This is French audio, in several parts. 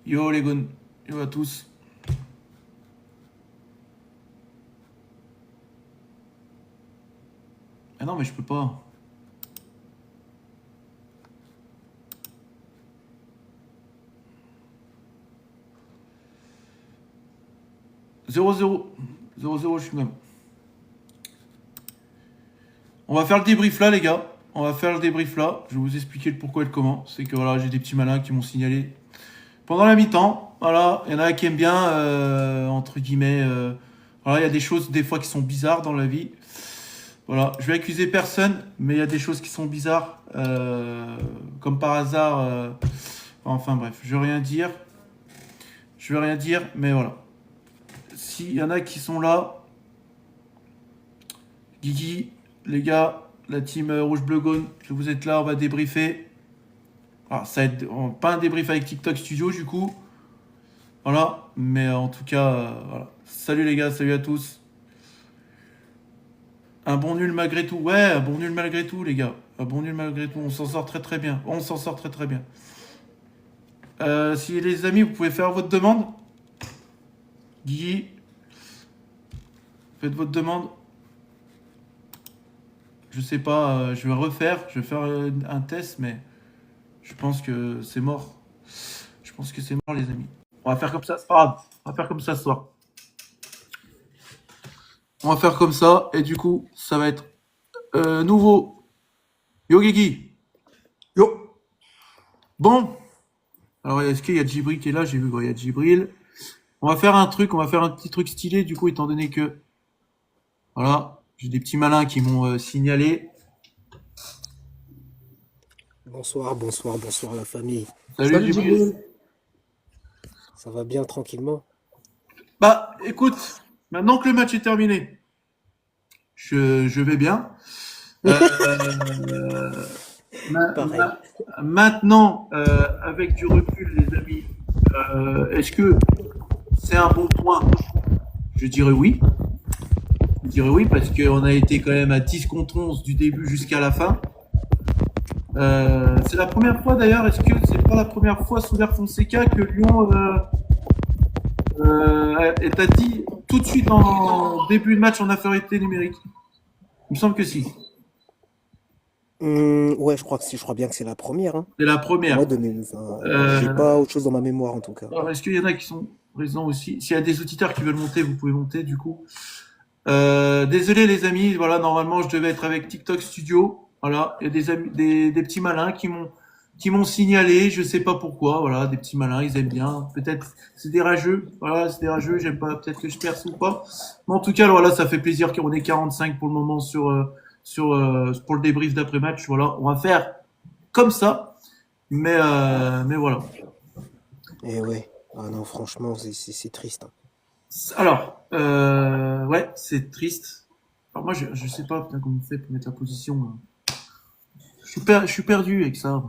Yo les gones, yo à tous. Ah non mais je peux pas. 0-0. 0-0 je suis même. On va faire le débrief là les gars. On va faire le débrief là. Je vais vous expliquer le pourquoi et le comment. C'est que voilà, j'ai des petits malins qui m'ont signalé pendant la mi-temps. Voilà, il y en a qui aiment bien, entre guillemets. Voilà, il y a des choses des fois qui sont bizarres dans la vie. Voilà, je vais accuser personne, mais il y a des choses qui sont bizarres. Comme par hasard. Enfin bref, je vais rien dire. Je vais rien dire, mais voilà. S'il y en a qui sont là, Guigui, les gars, la team Rouge Bleu Gaune, que vous êtes là, on va débriefer. Alors, ça va être pas un débrief avec TikTok Studio du coup. Voilà, mais en tout cas, voilà. Salut les gars, salut à tous. Un bon nul malgré tout. Ouais, un bon nul malgré tout, les gars. Un bon nul malgré tout. On s'en sort très très bien. On s'en sort très très bien. Si les amis, vous pouvez faire votre demande. Guigui, faites votre demande. Je sais pas, je vais refaire. Je vais faire un test, mais je pense que c'est mort. Je pense que c'est mort, les amis. On va faire comme ça, c'est pas grave. On va faire comme ça ce soir. On va faire comme ça, et du coup, ça va être nouveau. Yo Guigui. Yo, Bon. Alors, est-ce qu'il y a Djibril qui est là? J'ai vu, il y a Djibril. On va faire un truc, on va faire un petit truc stylé, du coup, étant donné que, voilà, j'ai des petits malins qui m'ont signalé. Bonsoir, bonsoir, bonsoir la famille. Salut salut Djibril. Djibril. Ça va bien tranquillement? Bah, écoute, maintenant que le match est terminé, je vais bien. Euh, Pareil. maintenant, avec du recul, les amis, est-ce que c'est un bon point? Je dirais oui. Je dirais oui parce qu'on a été quand même à 10 contre 11 du début jusqu'à la fin. C'est la première fois d'ailleurs, est-ce que c'est pas la première fois sous l'ère Fonseca que Lyon t'a dit tout de suite en début de match en infériorité numérique? Il me semble que si. Ouais, je crois bien que c'est la première, hein. C'est la Moi, première. j'ai Euh, pas autre chose dans ma mémoire en tout cas. alors, est-ce qu'il y en a qui sont présents aussi? S'il y a des auditeurs qui veulent monter, vous pouvez monter du coup. Désolé les amis, voilà, normalement je devais être avec TikTok Studio. Voilà, il y a des petits malins qui m'ont signalé, je sais pas pourquoi, voilà, des petits malins, ils aiment bien. Peut-être c'est des rageux, voilà, c'est des rageux, j'aime pas, peut-être que je perce ou pas. Mais en tout cas, voilà, ça fait plaisir qu'on ait 45 pour le moment pour le débrief d'après-match. Voilà, on va faire comme ça, mais voilà. Et ouais. Ah non, franchement, c'est triste, hein. Alors, ouais, c'est triste. Alors moi, je sais pas, putain, comment on fait pour mettre la position, là. Je suis perdu avec ça.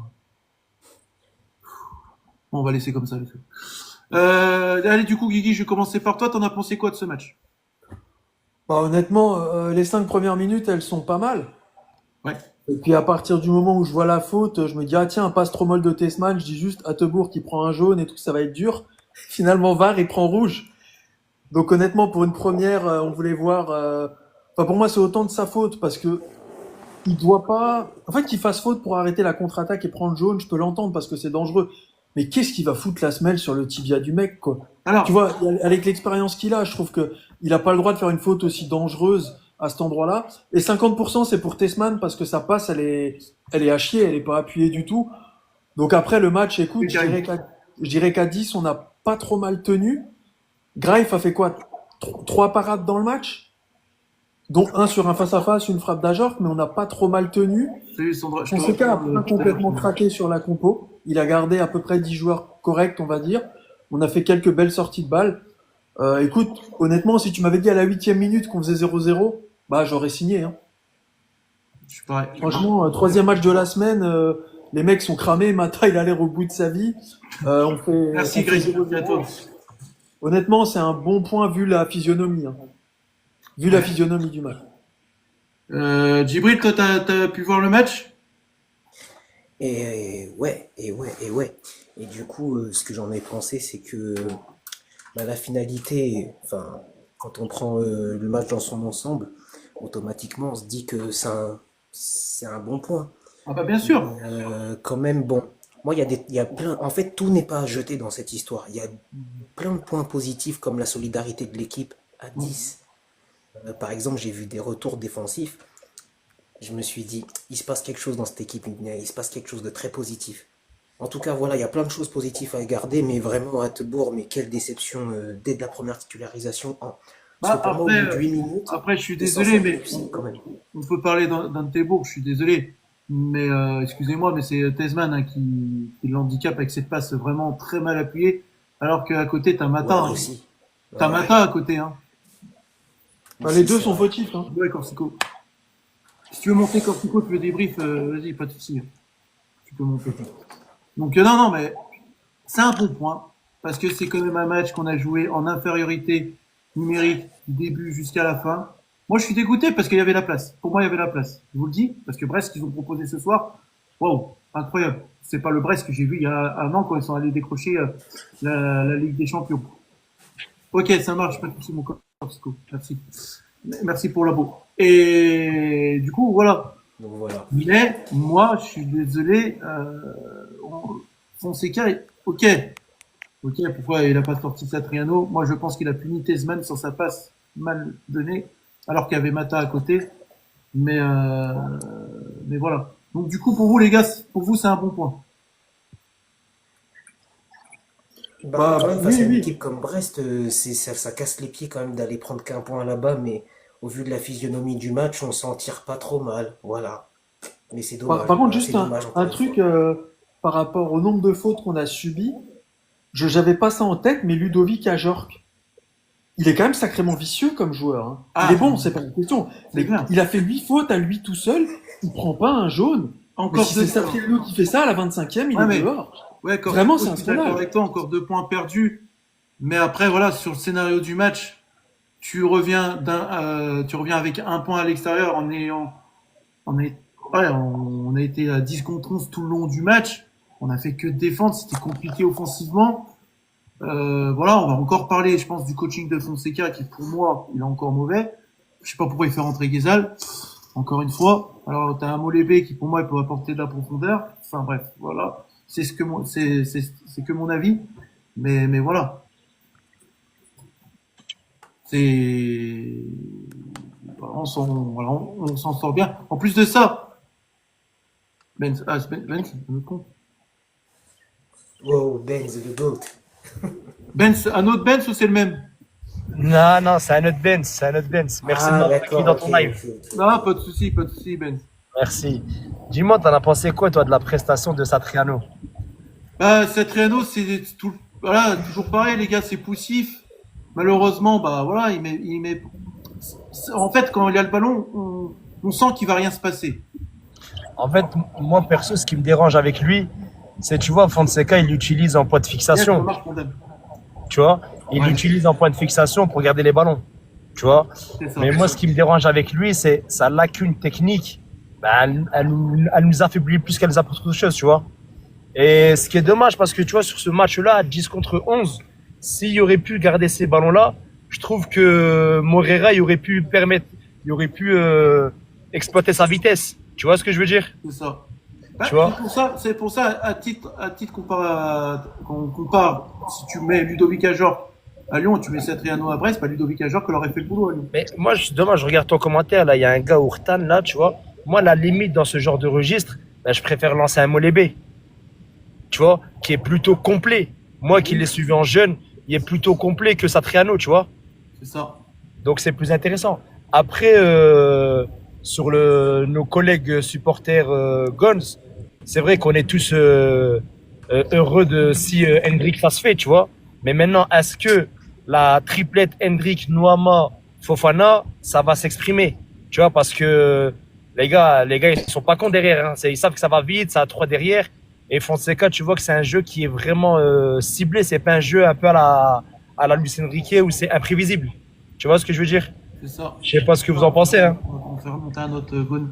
Bon, on va laisser comme ça. Allez, du coup, Guigui, je vais commencer par toi. T'en as pensé quoi de ce match? Bah, honnêtement, les 5 premières minutes, elles sont pas mal. Ouais. Et puis à partir du moment où je vois la faute, je me dis, ah tiens, un passe trop molle de Tessman, je dis juste Attebourg qui prend un jaune et tout, ça va être dur. Finalement, VAR, il prend rouge. Donc honnêtement, pour une première, on voulait voir... Enfin, pour moi, c'est autant de sa faute parce que il doit pas... En fait, qu'il fasse faute pour arrêter la contre-attaque et prendre jaune, je peux l'entendre parce que c'est dangereux. Mais qu'est-ce qu'il va foutre la semelle sur le tibia du mec, quoi? Tu Alors, vois, avec l'expérience qu'il a, je trouve que il a pas le droit de faire une faute aussi dangereuse à cet endroit-là. Et 50% c'est pour Tessman parce que sa passe, elle est à chier, elle est pas appuyée du tout. Donc après le match, écoute, je dirais qu'à 10, on n'a pas trop mal tenu. Greif a fait quoi? Trois parades dans le match, dont un sur un face-à-face, une frappe d'Ajorc, mais on n'a pas trop mal tenu. salut Sandra, je te Fonseca a reprends pas tout à l'heure. complètement craqué sur la compo. Il a gardé à peu près 10 joueurs corrects, on va dire. On a fait quelques belles sorties de balles. Écoute, honnêtement, si tu m'avais dit à la 8e minute qu'on faisait 0-0, bah j'aurais signé, hein. Je suis pareil. Franchement, troisième match de la semaine, les mecs sont cramés. Mata, il a l'air au bout de sa vie. On Merci fait Greg, 0-0. merci à toi. Honnêtement, c'est un bon point vu la physionomie, hein. Vu la physionomie du match. Djibril, toi, t'as pu voir le match? Et ouais. Et du coup, ce que j'en ai pensé, c'est que bah, la finalité, enfin, quand on prend le match dans son ensemble, automatiquement, on se dit que c'est un bon point. Ah bah bien Mais sûr. quand même, bon, moi, il y a plein, en fait, tout n'est pas à jeter dans cette histoire. Il y a plein de points positifs comme la solidarité de l'équipe à 10. Par exemple, j'ai vu des retours défensifs. Je me suis dit, il se passe quelque chose dans cette équipe, il se passe quelque chose de très positif. En tout cas, voilà, il y a plein de choses positives à garder, mais vraiment, Hatebourg, mais quelle déception dès la première titularisation. Parce que Bah pour moi, au bout de 8 minutes, après, je suis t'es désolé, censé être mais lipsy quand même. on peut parler d'un de tes bourgs, je suis désolé. Mais excusez-moi, mais c'est Tesman hein, qui l'handicap avec cette passe vraiment très mal appuyée, alors qu'à côté, t'as Ouais, Mata. Hein. aussi. T'as Ouais, Mata à côté. Hein. Bah, les aussi, deux c'est sont vrai. fautifs, hein. Ouais, Corsico. Si tu veux monter Corsico, tu veux débrief, vas-y, pas de souci. Tu peux monter. Donc non, non, mais c'est un bon point, parce que c'est quand même un match qu'on a joué en infériorité numérique du début jusqu'à la fin. Moi, je suis dégoûté parce qu'il y avait la place. Pour moi, il y avait la place. Je vous le dis, parce que Brest, qu'ils ont proposé ce soir, waouh, incroyable. C'est pas le Brest que j'ai vu il y a un an quand ils sont allés décrocher la Ligue des Champions. Ok, ça marche, pas de souci, mon Corsico. Merci. Merci pour la beau. Et du coup, voilà. Donc voilà. Mais moi, je suis désolé. Fonseca, ok, ok. Pourquoi il a pas sorti Satriano? Moi, je pense qu'il a puni Tezman sur sa passe mal donnée, alors qu'il y avait Mata à côté. Mais mais voilà. Donc du coup, pour vous les gars, pour vous, c'est un bon point. Bah, quand Bah, même, face à oui, une oui. équipe comme Brest, ça casse les pieds quand même d'aller prendre qu'un point là-bas, mais au vu de la physionomie du match, on s'en tire pas trop mal. Voilà. Mais c'est Par dommage. contre, Voilà, c'est juste dommage un encore une truc fois. par rapport au nombre de fautes qu'on a subies, je n'avais pas ça en tête, mais Ludovic Ajorc, il est quand même sacrément vicieux comme joueur. Hein. Il est Ah, bon, c'est pas une question. c'est Mais bien. il a fait 8 fautes à lui tout seul, il prend pas un jaune. Mais Encore si c'est deux points. Satriano qui fait ça à la 25e, il Ouais, est mais dehors. ouais, Vraiment, Corsico, c'est je un suis d'accord scandale. avec toi. Encore 2 points perdus. Mais après, voilà, sur le scénario du match, tu reviens avec un point à l'extérieur en ayant, on est, ouais, on a été à 10 contre 11 tout le long du match. On a fait que défendre, c'était compliqué offensivement. Voilà, on va encore parler, je pense, du coaching de Fonseca qui, pour moi, il est encore mauvais. Je sais pas pourquoi il fait rentrer Guézal. Encore une fois. Alors, t'as un Molébé qui, pour moi, il peut apporter de la profondeur. Enfin, bref, voilà. C'est ce que c'est que mon avis. Mais voilà. C'est, voilà, on s'en sort bien. En plus de ça, c'est un autre con. Wow, Benz, the GOAT. Un autre Benz ou c'est le même? Non, non, c'est un autre Benz, c'est un autre Benz. Merci de Ah, m'avoir accueilli d'accord, dans ok, ton live. ok. Non, pas de souci, Ben. Merci. Dis-moi, t'en as pensé quoi, toi, de la prestation de Satriano? Bah, Satriano, voilà, toujours pareil, les gars, c'est poussif. Malheureusement, bah, voilà, en fait, quand il y a le ballon, on sent qu'il va rien se passer. En fait, moi, perso, ce qui me dérange avec lui, c'est, tu vois, Fonseca, il l'utilise en point de Yes, ça fixation, marche, mon dame. tu vois. Il Ouais, l'utilise en point de fixation pour garder les ballons, tu vois. c'est ça. Mais moi, ce qui me dérange avec lui, c'est sa lacune technique. Bah, elle nous affaiblit plus qu'elle nous apporte autre chose, tu vois. Et ce qui est dommage, parce que tu vois, sur ce match-là, 10 contre 11, s'il aurait pu garder ces ballons-là, je trouve que Moreira, il aurait pu exploiter sa vitesse. Tu vois ce que je veux dire? C'est ça. Bah, Tu vois? c'est pour ça, à titre quand on compare, si tu mets Ludovic Ajor à Lyon, tu mets Satriano à Brest, pas Ludovic Ajor qui aurait fait le boulot à Lyon. Mais moi, dommage, je regarde ton commentaire, là, il y a un gars Ourtan, là, tu vois. Moi, la limite dans ce genre de registre, bah, je préfère lancer un Molébé, tu vois, qui est plutôt complet. Moi qui l'ai suivi en jeune, il est plutôt complet que Satriano, tu vois. C'est ça. Donc c'est plus intéressant. Après, sur nos collègues supporters Guns, c'est vrai qu'on est tous heureux de si Hendrik fasse fait, tu vois. Mais maintenant, est-ce que la triplette Hendrik, Noama, Fofana, ça va s'exprimer, tu vois, parce que les gars, ils sont pas cons derrière. Hein. Ils savent que ça va vite, ça a trois derrière. Et Fonseca, tu vois que c'est un jeu qui est vraiment ciblé. C'est pas un jeu un peu à la Luis Enrique où c'est imprévisible. Tu vois ce que je veux dire? C'est ça. Je sais pas ce que vous en pensez. Hein. On va faire remonter un autre Gon.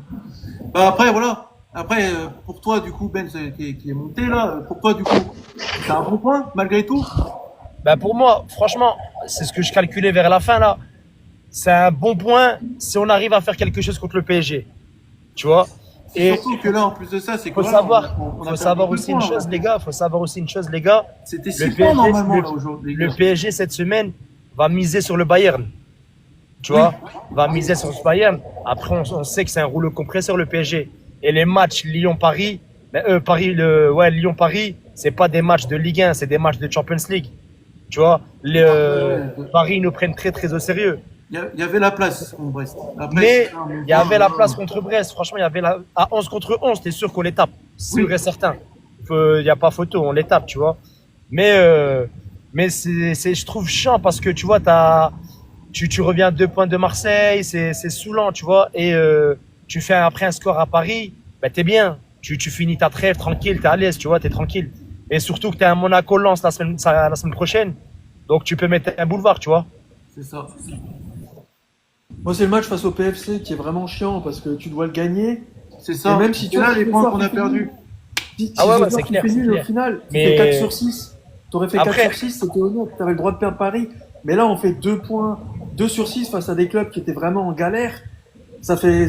Bah après, voilà. Après, pour toi, du coup, Ben, qui est monté là, pour toi, du coup, c'est un bon point, malgré tout? Ben pour moi, franchement, c'est ce que je calculais vers la fin là. C'est un bon point si on arrive à faire quelque chose contre le PSG. Tu vois? C'est Et surtout que là, en plus de ça, c'est que faut voilà, savoir, on a faut perdu savoir 2 aussi points. une chose, Ouais. les gars. Faut savoir aussi une chose, les gars. C'était Le 6 points PSG, normalement, là, aujourd'hui, les le gars. PSG cette semaine va miser sur le Bayern. Tu vois? Va miser sur ce Bayern. Après, on sait que c'est un rouleau compresseur, le PSG. Et les matchs Lyon-Paris, Lyon-Paris, c'est pas des matchs de Ligue 1, c'est des matchs de Champions League. Tu vois? Paris, ils nous prennent très, très au sérieux. Il y avait la place contre Brest. Après, Mais c'est ça, on il y avait la voit, place contre Brest. Franchement, il y avait à 11 contre 11, t'es sûr qu'on les tape. Sûr Oui. et certain. Il n'y a pas photo, on les tape, tu vois. Mais, je trouve chiant parce que, tu vois, tu reviens à 2 points de Marseille, c'est saoulant, tu vois. Et tu fais après un score à Paris, ben, t'es bien. Tu finis ta trêve tranquille, t'es à l'aise, tu vois, t'es tranquille. Et surtout que t'es à Monaco-Lens la semaine prochaine. Donc tu peux mettre un boulevard, tu vois. c'est ça. Moi, c'est le match face au PFC qui est vraiment chiant parce que tu dois le gagner. C'est ça. Et même si Et tu là, vois, les ce points soir, qu'on a tu finis- perdus. Si Ah ouais, ce ouais, soir, c'est tu clair, fais c'est nul au clair. final, tu Mais- fais 4 sur 6. T'aurais fait 4 Après- sur 6, c'était honnête. T'avais le droit de perdre Paris. Mais là, on fait 2 points, 2 sur 6 face à des clubs qui étaient vraiment en galère. Ça fait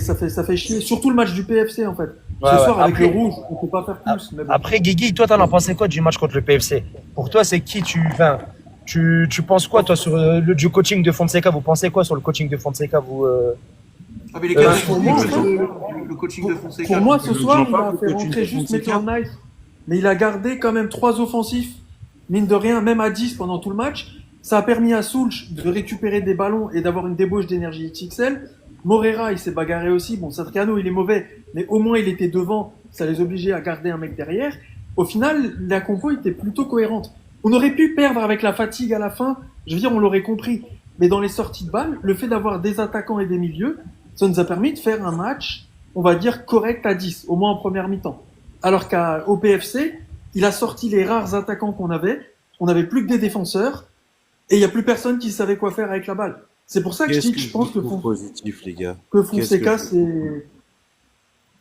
chier. Surtout le match du PFC, en fait. Ouais, Ce ouais. soir, avec Après- le rouge, on peut pas faire plus. Mais bon. Après, Guigui, toi, t'en as pensé quoi du match contre le PFC? Pour toi, c'est qui tu penses quoi, toi, sur du coaching de Fonseca? Vous pensez quoi sur le coaching de Fonseca, vous Ah, mais les gars, pour moi, le coaching de Fonseca. Pour moi, ce soir, j'en il parle a du fait coaching rentrer de juste Fonseca. Maitland Nice. Mais il a gardé quand même 3 offensifs, mine de rien, même à 10 pendant tout le match. Ça a permis à Soulch de récupérer des ballons et d'avoir une débauche d'énergie XXL. Morera, il s'est bagarré aussi. Bon, Satriano, il est mauvais, mais au moins il était devant. Ça les obligeait à garder un mec derrière. Au final, la compo était plutôt cohérente. On aurait pu perdre avec la fatigue à la fin. Je veux dire, on l'aurait compris. Mais dans les sorties de balles, le fait d'avoir des attaquants et des milieux, ça nous a permis de faire un match, on va dire, correct à 10, au moins en première mi-temps. Alors qu'au PFC, il a sorti les rares attaquants qu'on avait. On n'avait plus que des défenseurs. Et il n'y a plus personne qui savait quoi faire avec la balle. C'est pour ça que je dis que je pense trouve positif, les gars? que Qu'est-ce Fonseca, que je- c'est...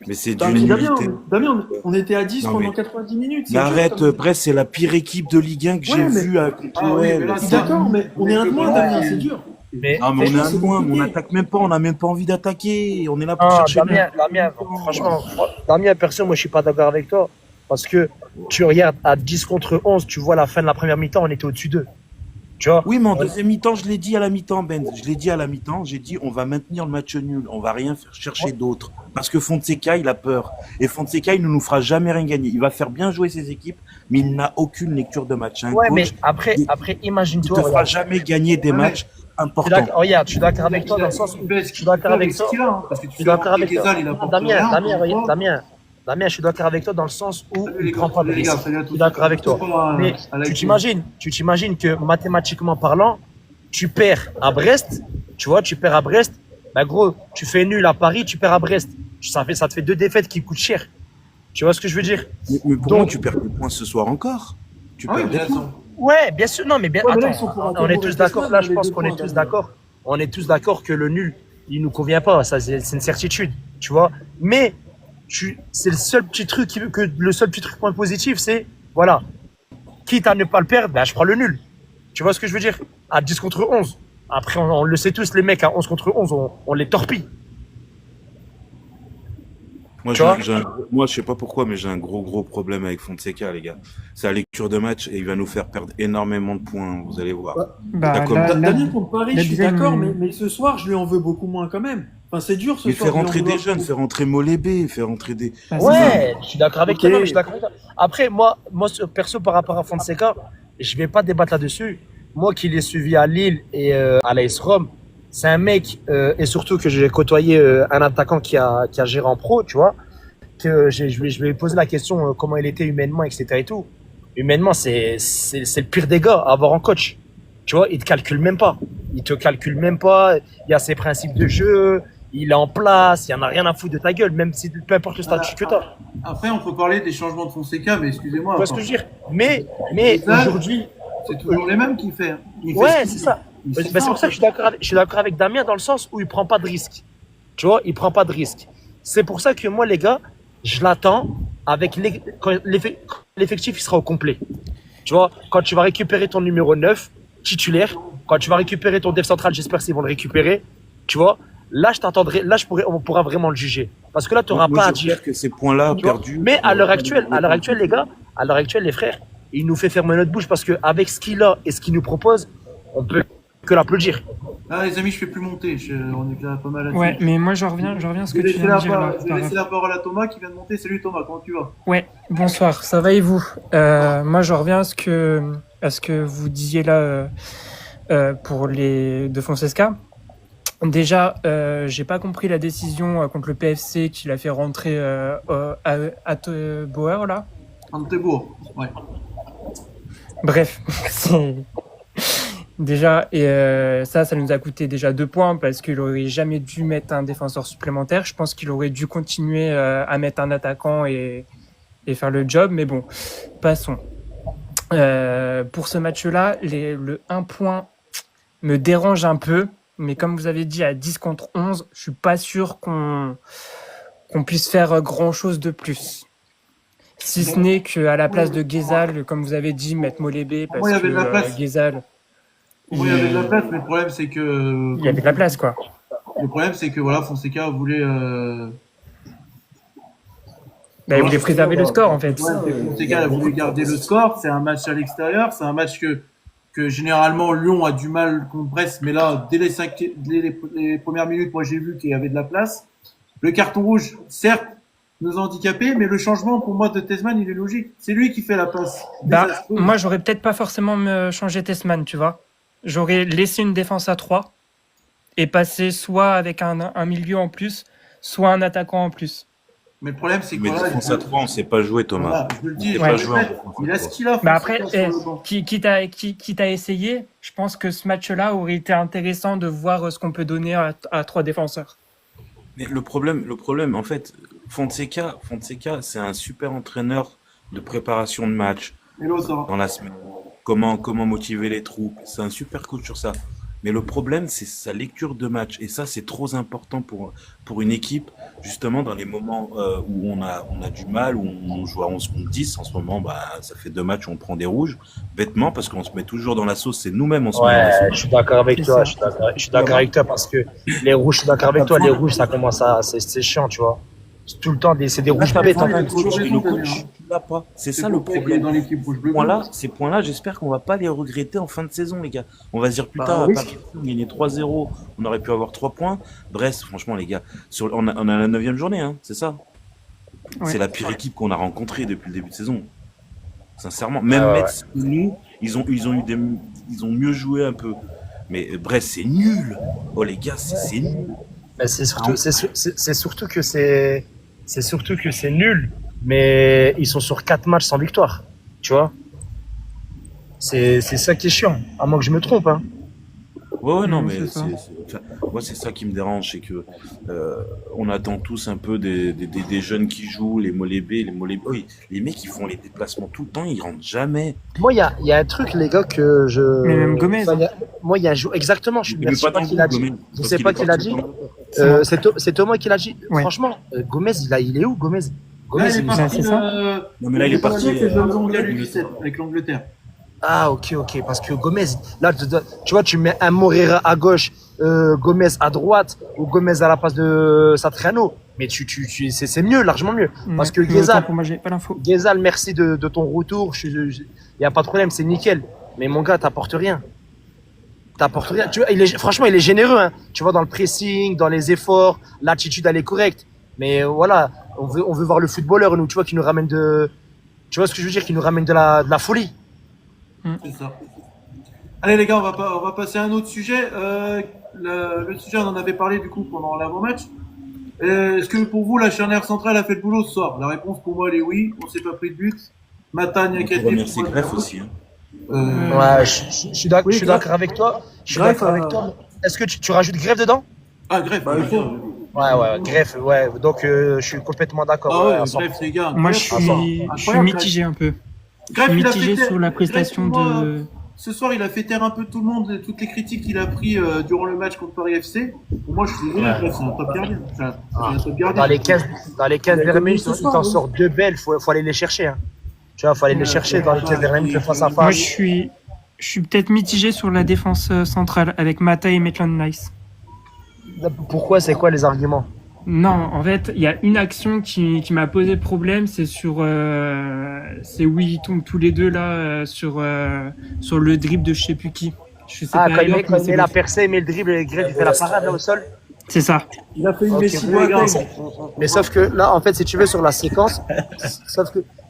Mais c'est Damien, d'une Damien, nullité. Damien, on était à 10 Non, pendant mais- 90 minutes. c'est Mais dur, arrête, comme- Brest, c'est la pire équipe de Ligue 1 que j'ai Ouais, mais- vue avec Ah oui, mais l'OL. là, Je suis d'accord, mais on est un de moins, Damien, c'est dur. Mais, Non, mais on est un c'est de moins, on compliqué. n'attaque même pas, on n'a même pas envie d'attaquer. On est là pour Ah, chercher. Damien, franchement, Damien, perso, moi, je suis pas d'accord avec toi. Parce que tu regardes à 10 contre 11, tu vois la fin de la première mi-temps, on était au-dessus d'eux. Tu vois? Oui, mais en deuxième mi-temps, je l'ai dit à la mi-temps, Ben. Je l'ai dit à la mi-temps, j'ai dit on va maintenir le match nul, on va rien faire chercher d'autre. Parce que Fonseca, il a peur. Et Fonseca, il ne nous fera jamais rien gagner. Il va faire bien jouer ses équipes, mais il n'a aucune lecture de match. Un Ouais, mais coach, après, il- après il imagine-toi. ne te fera Regarde, jamais gagner des Ouais, mais- matchs je suis importants. d'accord- regarde, je suis d'accord avec toi dans le sens où. Je Je suis d'accord avec toi. Parce que tu Je fais suis d'accord rentrer avec toi. Kezal, il apporte Damien, rien, Damien, pour regarde, toi. Damien, je suis d'accord avec toi dans le sens où Salut, il les prend gars, pas de les gars, risque. salut à Je tous. suis d'accord avec toi. Pas Mais à la tu ligne. t'imagines que mathématiquement parlant, tu perds à Brest, tu vois, tu perds à Brest, bah gros, tu fais nul à Paris, tu perds à Brest. Ça te fait 2 défaites qui coûtent cher. Tu vois ce que je veux dire? Mais pour Donc- moi, tu perds des points ce soir encore. Tu Ah oui, perds mais des points. attends. Ouais, bien sûr, non, mais bien, Ouais, mais là, attends, ils sont pour on est Antonio tous Reyes, d'accord, là, je les pense deux qu'on est points, tous Damien. d'accord. On est tous d'accord que le nul, il nous convient pas, ça, c'est une certitude, tu vois. Mais, c'est le seul petit truc le seul petit truc point positif, c'est, voilà, quitte à ne pas le perdre, ben, je prends le nul. Tu vois ce que je veux dire? À 10 contre 11. Après, on le sait tous, les mecs, à 11 contre 11, on les torpille. Moi, Tu vois moi, je sais pas pourquoi, mais j'ai un gros problème avec Fonseca, les gars. Sa lecture de match et il va nous faire perdre énormément de points, vous allez voir. Bah, D'accord. là, là, Damien contre Paris, la je suis deuxième- d'accord, mais ce soir, je lui en veux beaucoup moins quand même. Enfin, c'est dur ce Il soir. fait rentrer je lui en des veux jeunes, beaucoup. fait rentrer Molébé, fait rentrer des. bah, c'est ça. Ouais, je suis d'accord avec Ok. toi. Non, mais je suis d'accord avec toi. Après, moi, perso, par rapport à Fonseca, je vais pas débattre là-dessus. Moi qui l'ai suivi à Lille et à l'AS Rome, c'est un mec, et surtout que j'ai côtoyé un attaquant qui a géré en pro, tu vois, que je lui ai posé la question comment il était humainement, etc. et tout. Humainement, c'est le pire des gars à avoir en coach. Tu vois, il te calcule même pas. Il te calcule même pas. Il y a ses principes de jeu. Il est en place. Il y en a rien à foutre de ta gueule, même si peu importe le statut que t'as. Après, on peut parler des changements de Fonseca, mais excusez-moi. Tu vois ce que attends. je veux dire? Mais Ça, aujourd'hui, C'est toujours les mêmes qu'il fait. Il fait ouais, ce qu'il c'est veut. ça. Il Bah, fait c'est ça, pour ça que je suis d'accord avec Damien dans le sens où il prend pas de risque. Tu vois, il prend pas de risque. C'est pour ça que moi, les gars, je l'attends avec quand l'effectif il sera au complet. Tu vois, quand tu vas récupérer ton numéro 9, titulaire, quand tu vas récupérer ton def central, j'espère qu'ils vont le récupérer, tu vois, là, je t'attendrai, là, on pourra vraiment le juger. Parce que là, tu n'auras pas à dire. J'espère que ces points-là perdus. Mais à l'heure actuelle, les gars, à l'heure actuelle, les frères, il nous fait fermer notre bouche parce qu'avec ce qu'il a et ce qu'il nous propose, on peut que l'applaudir. Ah, les amis, je fais plus monter. On est déjà pas mal là-dessus. Ouais, mais moi, je reviens à ce que tu viens de dire là. Je vais laisser la parole à Thomas qui vient de monter. Salut Thomas, comment tu vas? Ouais, bonsoir, ça va et vous? Moi, je reviens à ce que vous disiez là pour les de Fonseca. Déjà, j'ai pas compris la décision contre le PFC qu'il a fait rentrer à Bauer là. Antebourg, ouais. Bref, déjà, et ça nous a coûté déjà 2 points parce qu'il aurait jamais dû mettre un défenseur supplémentaire. Je pense qu'il aurait dû continuer à mettre un attaquant et faire le job, mais bon, passons. Pour ce match-là, le 1 point me dérange un peu, mais comme vous avez dit, à 10 contre 11, je suis pas sûr qu'on puisse faire grand-chose de plus. Si ce n'est qu'à la place de Ghezal, comme vous avez dit, mettre Molébé, parce il y avait de la place. que Ghezal... Oui, il y avait de la place, mais le problème c'est que. Il y avait de la place, quoi. Le problème c'est que voilà, Fonseca voulait. Il voulait préserver le score, en fait. Fonseca a voulu garder le score. C'est un match à l'extérieur. C'est un match que généralement Lyon a du mal contre Brest, mais là, dès les premières minutes, moi j'ai vu qu'il y avait de la place. Le carton rouge, certes, nous a handicapés, mais le changement pour moi de Tessman, il est logique. C'est lui qui fait la passe. Moi, j'aurais peut-être pas forcément changé Tessman, tu vois. J'aurais laissé une défense à 3 et passé soit avec un milieu en plus, soit un attaquant en plus. Mais le problème, c'est que. Mais défense à 3, on ne sait pas jouer, Thomas. Voilà, je le dis, pas joué il a ce qu'il a. Mais après, quitte à essayer, je pense que ce match-là aurait été intéressant de voir ce qu'on peut donner à 3 défenseurs. Mais le problème, en fait, Fonseca, c'est un super entraîneur de préparation de match dans la semaine. Comment motiver les troupes. C'est un super coach sur ça. Mais le problème, c'est sa lecture de match. Et ça, c'est trop important pour une équipe, justement, dans les moments où on a du mal, où on joue à 11 contre 10. En ce moment, ça fait 2 matchs où on prend des rouges, bêtement, parce qu'on se met toujours dans la sauce. C'est nous-mêmes, on se met dans la sauce. Je suis d'accord avec toi. Je suis d'accord avec toi parce que les rouges, je suis d'accord avec toi. Les rouges, ça commence c'est chiant, tu vois. C'est tout le temps c'est des rouges bêtes. Le coach, tu l'as pas. C'est ça le problème. Dans l'équipe rouge bleu. Ces points-là, j'espère qu'on va pas les regretter en fin de saison, les gars. On va se dire plus tard, on gagnait 3-0, on aurait pu avoir 3 points. Brest, franchement, les gars, on a la 9e journée, hein, c'est ça. Ouais. C'est la pire équipe qu'on a rencontrée depuis le début de saison. Sincèrement, même Metz, nous, ils ont mieux joué un peu. Mais Brest, c'est nul. Oh les gars, c'est nul. Mais c'est surtout que c'est nul. Mais ils sont sur 4 matchs sans victoire. Tu vois. C'est ça qui est chiant. À moins que je me trompe, hein. Ouais, non, mais moi, c'est ça qui me dérange, c'est que on attend tous un peu des jeunes qui jouent, les Molébé. Oui, les mecs, ils font les déplacements tout le temps, ils rentrent jamais. Moi, il y a un truc, les gars, que je. Mais même Gomez. Moi, il y a un jour. Exactement, je sais pas qui l'a dit. Je sais pas qui l'a dit. C'est Thomas qui l'a dit. Ouais. Franchement, Gomez, il est où, Gomez? Gomez, il est parti, non, mais là, il est parti avec l'Angleterre. Ah, ok, parce que Gomez, là, tu vois, tu mets un Moreira à gauche, Gomez à droite, ou Gomez à la place de Satriano. Mais c'est mieux, largement mieux. Parce que Ghezal, merci de ton retour. Y a pas de problème, c'est nickel. Mais mon gars, t'apportes rien. Tu vois, franchement, il est généreux, hein. Tu vois, dans le pressing, dans les efforts, l'attitude, elle est correcte. Mais voilà, on veut voir le footballeur, nous, tu vois, qui nous ramène tu vois ce que je veux dire, qui nous ramène de la folie. C'est ça. Allez les gars, on va passer à un autre sujet. Le sujet, on en avait parlé du coup pendant l'avant-match. Est-ce que pour vous, la charnière centrale a fait le boulot ce soir? La réponse pour moi, elle est oui. On s'est pas pris de but. Matane, Niakate. Merci Greff aussi. Hein. Ouais, je suis d'accord avec toi. Est-ce que tu rajoutes Greff dedans? Ah, Greff, il faut. Ouais, Greff, ouais. Donc, je suis complètement d'accord. Ah ouais, Greff, les gars. Moi, je suis mitigé un peu. Greff, mitigé sur la prestation de. ce soir, il a fait taire un peu tout le monde, toutes les critiques qu'il a pris durant le match contre Paris FC. Pour moi, je suis désolé, là, c'est un top gardien. C'est un top gardien. Dans les 15 dernières minutes, il t'en sort 2 belles, faut aller les chercher. Hein. Tu vois, faut aller les chercher dans les 15 dernières minutes, face à face. Moi, je suis peut-être mitigé sur la défense centrale avec Mata et Maitland-Nice. Pourquoi? C'est quoi les arguments? Non, en fait, il y a une action qui m'a posé problème, c'est c'est où ils tombent tous les deux là sur le dribble de je sais plus qui. Je sais pas Quand il York, met, mais c'est la lui. percée, il met le dribble, et Greg, il fait la parade là au sol. C'est ça. Il a fait une Messi les gars, Boateng. Mais sauf que là, en fait, si tu veux sur la séquence,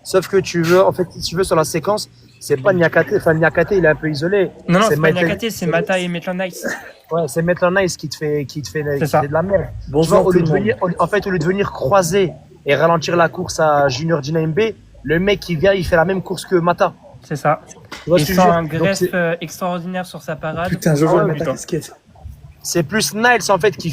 sauf que tu veux, en fait, si tu veux sur la séquence, c'est pas Niakate. Enfin, Niakate, il est un peu isolé. Non, c'est pas Maitland- Niakate, c'est Mata et Maitland-Nice. Ouais, c'est Maitland-Nice qui te fait ça. de la merde. Tu vois, Bonjour au tout lieu le de monde. venir, en fait, au lieu de venir croiser et ralentir la course à Junior Dinaimbe, le mec qui vient, il fait la même course que Mata. C'est ça. Tu vois Il ce que fait je veux un dire? Donc, greffe extraordinaire sur sa parade. Putain, Jojo, Ah ouais, le putain. casquette. c'est plus Niles en fait qui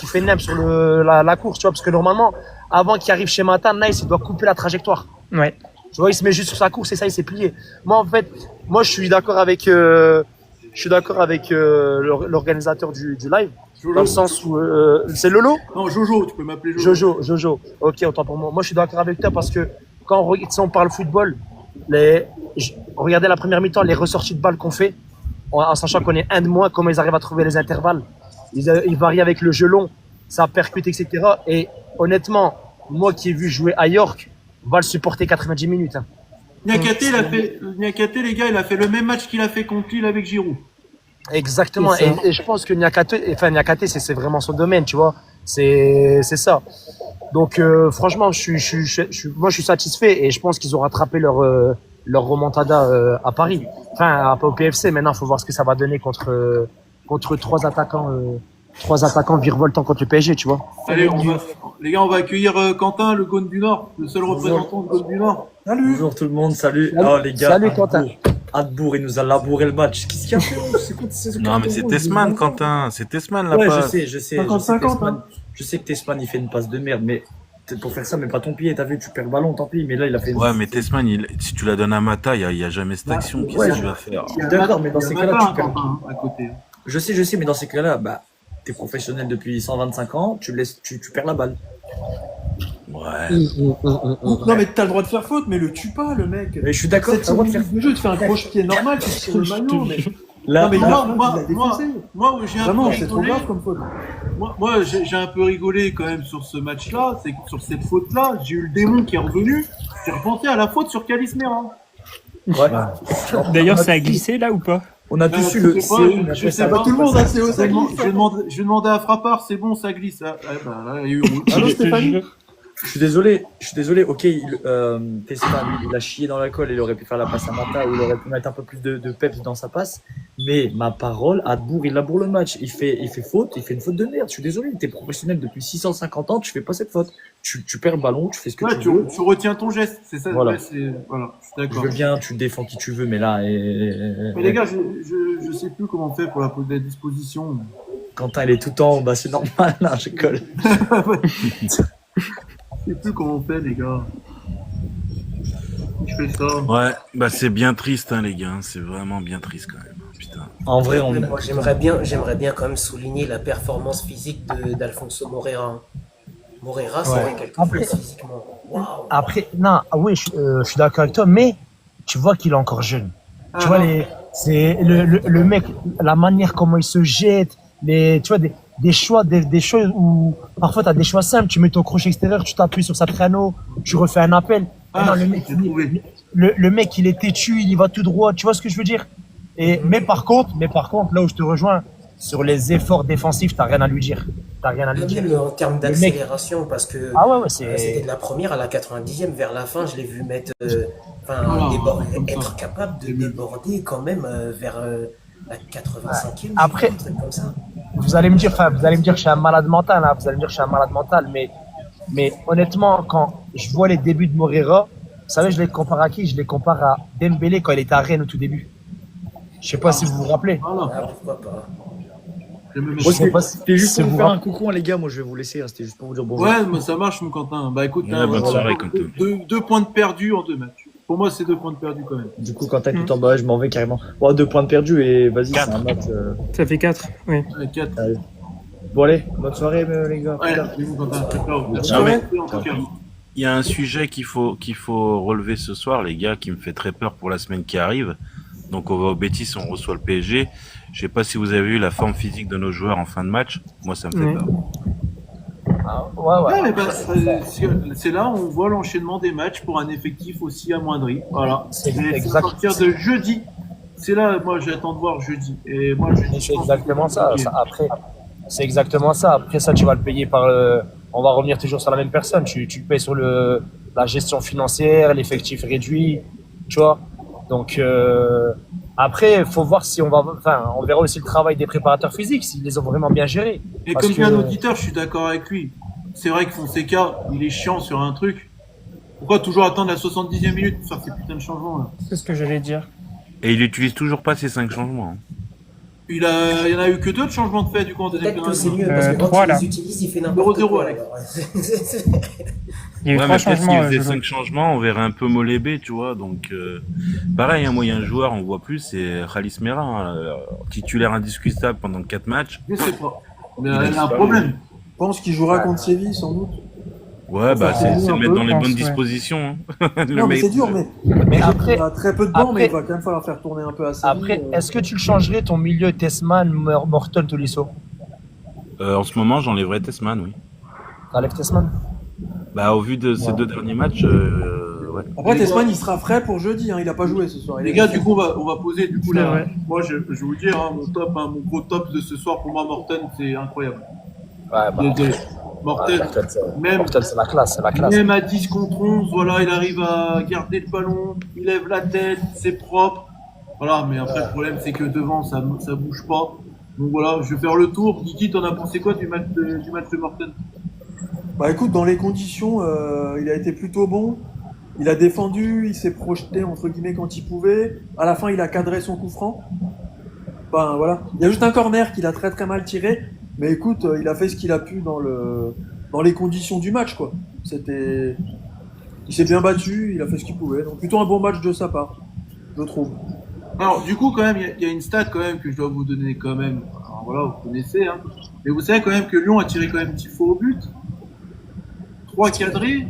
fait nem sur la course, tu vois, parce que normalement, avant qu'il arrive chez Mata, Niles il doit couper la trajectoire. Ouais. Tu vois, il se met juste sur sa course et ça, il s'est plié. Moi, en fait, je suis d'accord avec, l'organisateur du live, dans le sens où c'est Lolo. Non, Jojo, tu peux m'appeler Jojo. Jojo. Ok, autant pour moi. Moi, je suis d'accord avec toi parce que quand on parle football, regardez la première mi-temps, les ressorties de balles qu'on fait, en sachant qu'on est un de moins, comment ils arrivent à trouver les intervalles. Ils varient avec le jeu long, ça percute, etc. Et honnêtement, moi qui ai vu jouer à York, va le supporter 90 minutes. Hein. Niakate, les gars, il a fait le même match qu'il a fait contre Lille avec Giroud. Exactement. C'est ça. Et je pense que Niakate, c'est vraiment son domaine, tu vois. C'est ça. Donc, franchement, moi, je suis satisfait et je pense qu'ils ont rattrapé leur remontada à Paris. Enfin, au PFC. Maintenant, il faut voir ce que ça va donner contre trois attaquants virevoltants contre le PSG, tu vois. Allez, les gars, on va accueillir Quentin, le Gone du Nord, le seul représentant de Gone du Nord. Salut. Bonjour tout le monde, salut. Salut. Oh les gars, Salut, Quentin. Adbour, il nous a labouré le match. Qu'est-ce qu'il a fait? Non, mais c'est Tesman, Quentin. C'est Tesman, la Ouais, passe. je sais. 50-50, Tesman- hein. Je sais que Tesman, il fait une passe de merde, mais pour faire ça, mais pas ton pied. T'as vu, tu perds le ballon, tant pis. Mais là, il a fait une. Ouais, mais Tesman, si tu la donnes à Mata, il y a jamais cette action. Qu'est-ce ouais, que tu vas faire? Je suis d'accord, mais dans ces cas-là, tu perds. Quentin, à côté. Je sais, mais dans ces cas-là, bah, t'es professionnel depuis 125 ans, tu perds la balle. Ouais. Non, mais t'as le droit de faire faute, mais le tue pas, le mec. Mais je suis d'accord, Cette t'as le droit de faire. minutes de jeu, tu fais un croche-pied normal, tu tires le maillot, mais. Là, Non, mais il Moi, a défoncé. moi, j'ai un peu Vraiment, c'est trop rigolé. grave comme faute. Moi, j'ai un peu rigolé quand même sur ce match-là. C'est que sur cette faute-là, j'ai eu le démon qui est revenu. J'ai repensé à la faute sur Calismera. ouais. D'ailleurs, ça a glissé là ou pas? On a tous eu le. Je sais pas, CO, on a je fait sais ça. pas. Tout le monde a CO, ça glisse. Je vais demander à Frappard, c'est bon, ça glisse. Ah, bah, là, il y a eu rouge. Allô, Stéphanie? Je suis désolé, ok, Tesman, il a chié dans la colle, il aurait pu faire la passe à Mata, ou il aurait pu mettre un peu plus de peps dans sa passe, mais ma parole, Adbour, il laboure le match, il fait faute, il fait une faute de merde, je suis désolé, t'es professionnel depuis 650 ans, tu fais pas cette faute, tu perds le ballon, tu fais ce que Ouais, tu veux, tu retiens ton geste, c'est ça. Voilà. Ouais, voilà, je suis je d'accord. veux bien, tu défends qui tu veux, mais là, Mais les gars, je sais plus comment on fait pour la disposition. Quentin, il est tout en haut, bah c'est normal, là, je colle. Je sais plus comment on fait, les gars. Je fais ça. Ouais, bah c'est bien triste, hein, les gars. C'est vraiment bien triste quand même. Putain. En vrai, on Moi, j'aimerais bien quand même souligner la performance physique d'Alfonso Moreira. Moreira, c'est vrai quelque chose physiquement. Waouh. Après, non, oui, je suis d'accord avec toi, mais tu vois qu'il est encore jeune. Tu vois, c'est le mec, la manière comment il se jette, tu vois, des choix, des choses où parfois tu as des choix simples. Tu mets ton crochet extérieur, tu t'appuies sur sa traîneau, tu refais un appel. Ah, non, le mec, j'ai trouvé. le mec, il est têtu, il y va tout droit. Tu vois ce que je veux dire? Mais par contre, là où je te rejoins, sur les efforts défensifs, t'as rien à lui dire. Même en termes Le mec- d'accélération, parce que Ah ouais, c'était de la première à la 90e, vers la fin, je l'ai vu mettre, être capable de déborder quand même vers la 85e, Après- un truc comme ça. vous allez me dire que je suis un malade mental, hein, mais honnêtement, quand je vois les débuts de Moreira, vous savez, je les compare à qui? Je les compare à Dembélé quand il était à Rennes au tout début. Je sais pas si vous vous rappelez. Voilà. Ah, pourquoi pas. Je vais me mettre- Je sais pas si- C'était juste si pour vous vous faire rapp- un coucou, hein, les gars, moi je vais vous laisser, hein, c'était juste pour vous dire bonjour. Ouais, mais ça marche, mon Quentin. Bah écoute, Ouais, bonne soirée, Quentin. deux points de perdus en 2 matchs. Pour moi, c'est 2 points de perdu quand même. Du coup, quand t'as tout en bas, je m'en vais carrément. Bon, 2 points de perdu et vas-y, c'est Quatre. un match. Ça fait 4, oui. 4. Allez. Bon, allez, bonne soirée, les gars. Ouais, du coup, quand t'as un peu peur, Ah ouais. en tout cas. Il y a un sujet qu'il faut relever ce soir, les gars, qui me fait très peur pour la semaine qui arrive. Donc on va au Betis, on reçoit le PSG. Je sais pas si vous avez vu la forme physique de nos joueurs en fin de match. Moi, ça me fait Ouais. peur. Ouais, mais bah, c'est là où on voit l'enchaînement des matchs pour un effectif aussi amoindri. Voilà. C'est Et exact. à partir de jeudi, c'est là, moi j'attends de voir jeudi. Et moi, jeudi, C'est exactement ça. Après, c'est exactement ça. Après ça, tu vas le payer par. On va revenir toujours sur la même personne. Tu le payes sur la gestion financière, l'effectif réduit, tu vois. Donc après, il faut voir si on va. Enfin, on verra aussi le travail des préparateurs physiques, s'ils les ont vraiment bien gérés. Et Parce comme dit un que- auditeur, je suis d'accord avec lui. C'est vrai que Fonseca, il est chiant sur un truc. Pourquoi toujours attendre la 70e minute pour faire ces putains de changements là? C'est ce que j'allais dire. Et il utilise toujours pas ces 5 changements. Hein. Il y en a eu que 2 de changements de fait du coup en deuxième Peut-être que c'est période. mieux, parce que quand 3, il là. les utilise, il fait n'importe 0-0, quoi. Alex. alors. Il y a eu Ouais, 3 mais peut-être s'il changements. faisait Jolo. 5 changements, on verrait un peu Molébé, tu vois. Donc, pareil, hein, moi, il y a un joueur, on voit plus, c'est Khalis Mera, hein, titulaire indiscutable pendant 4 matchs. Je sais pas. Mais Il a il y a un disparu. problème. Je pense qu'il jouera contre Séville, sans doute. Ouais, bah, Ça, c'est un le mettre peu, dans les je bonnes pense, ouais. dispositions. Hein. Le Non, mais mec, c'est dur, mais Mais après, il a très peu de bancs, mais après- il va quand même falloir faire tourner un peu à Séville. après, est-ce que tu le changerais ton milieu Tessman, Morton, Tolisso? En ce moment, j'enlèverais Tessman, oui. T'enlèves Tessman? Bah, au vu de ces 2 derniers matchs, ouais. Après, Les Tesman, gars- il sera frais pour jeudi, hein. Il a pas joué ce soir. Il Les est- gars, du coup, on va poser du coup C'est là. vrai. Moi, je vais vous dire, hein, mon gros top de ce soir pour moi, Morten, c'est incroyable. Ouais, bah, Morten, Morton, c'est- même, Morton, c'est la classe, c'est la classe. même à 10 contre 11, voilà, il arrive à garder le ballon, il lève la tête, c'est propre. Voilà, mais après, le problème, c'est que devant, ça bouge pas. Donc voilà, je vais faire le tour. Guigui, t'en as pensé quoi du match de Morten? Bah écoute, dans les conditions, il a été plutôt bon. Il a défendu, il s'est projeté entre guillemets quand il pouvait. À la fin, il a cadré son coup franc. Ben voilà. Il y a juste un corner qu'il a très très mal tiré. Mais écoute, il a fait ce qu'il a pu dans les conditions du match, quoi. Il s'est bien battu, il a fait ce qu'il pouvait. Donc plutôt un bon match de sa part, je trouve. Alors, du coup, quand même, il y a une stat quand même que je dois vous donner quand même. Alors, voilà, vous connaissez, hein. Mais vous savez quand même que Lyon a tiré quand même 10 fois au but. 3 cadrés.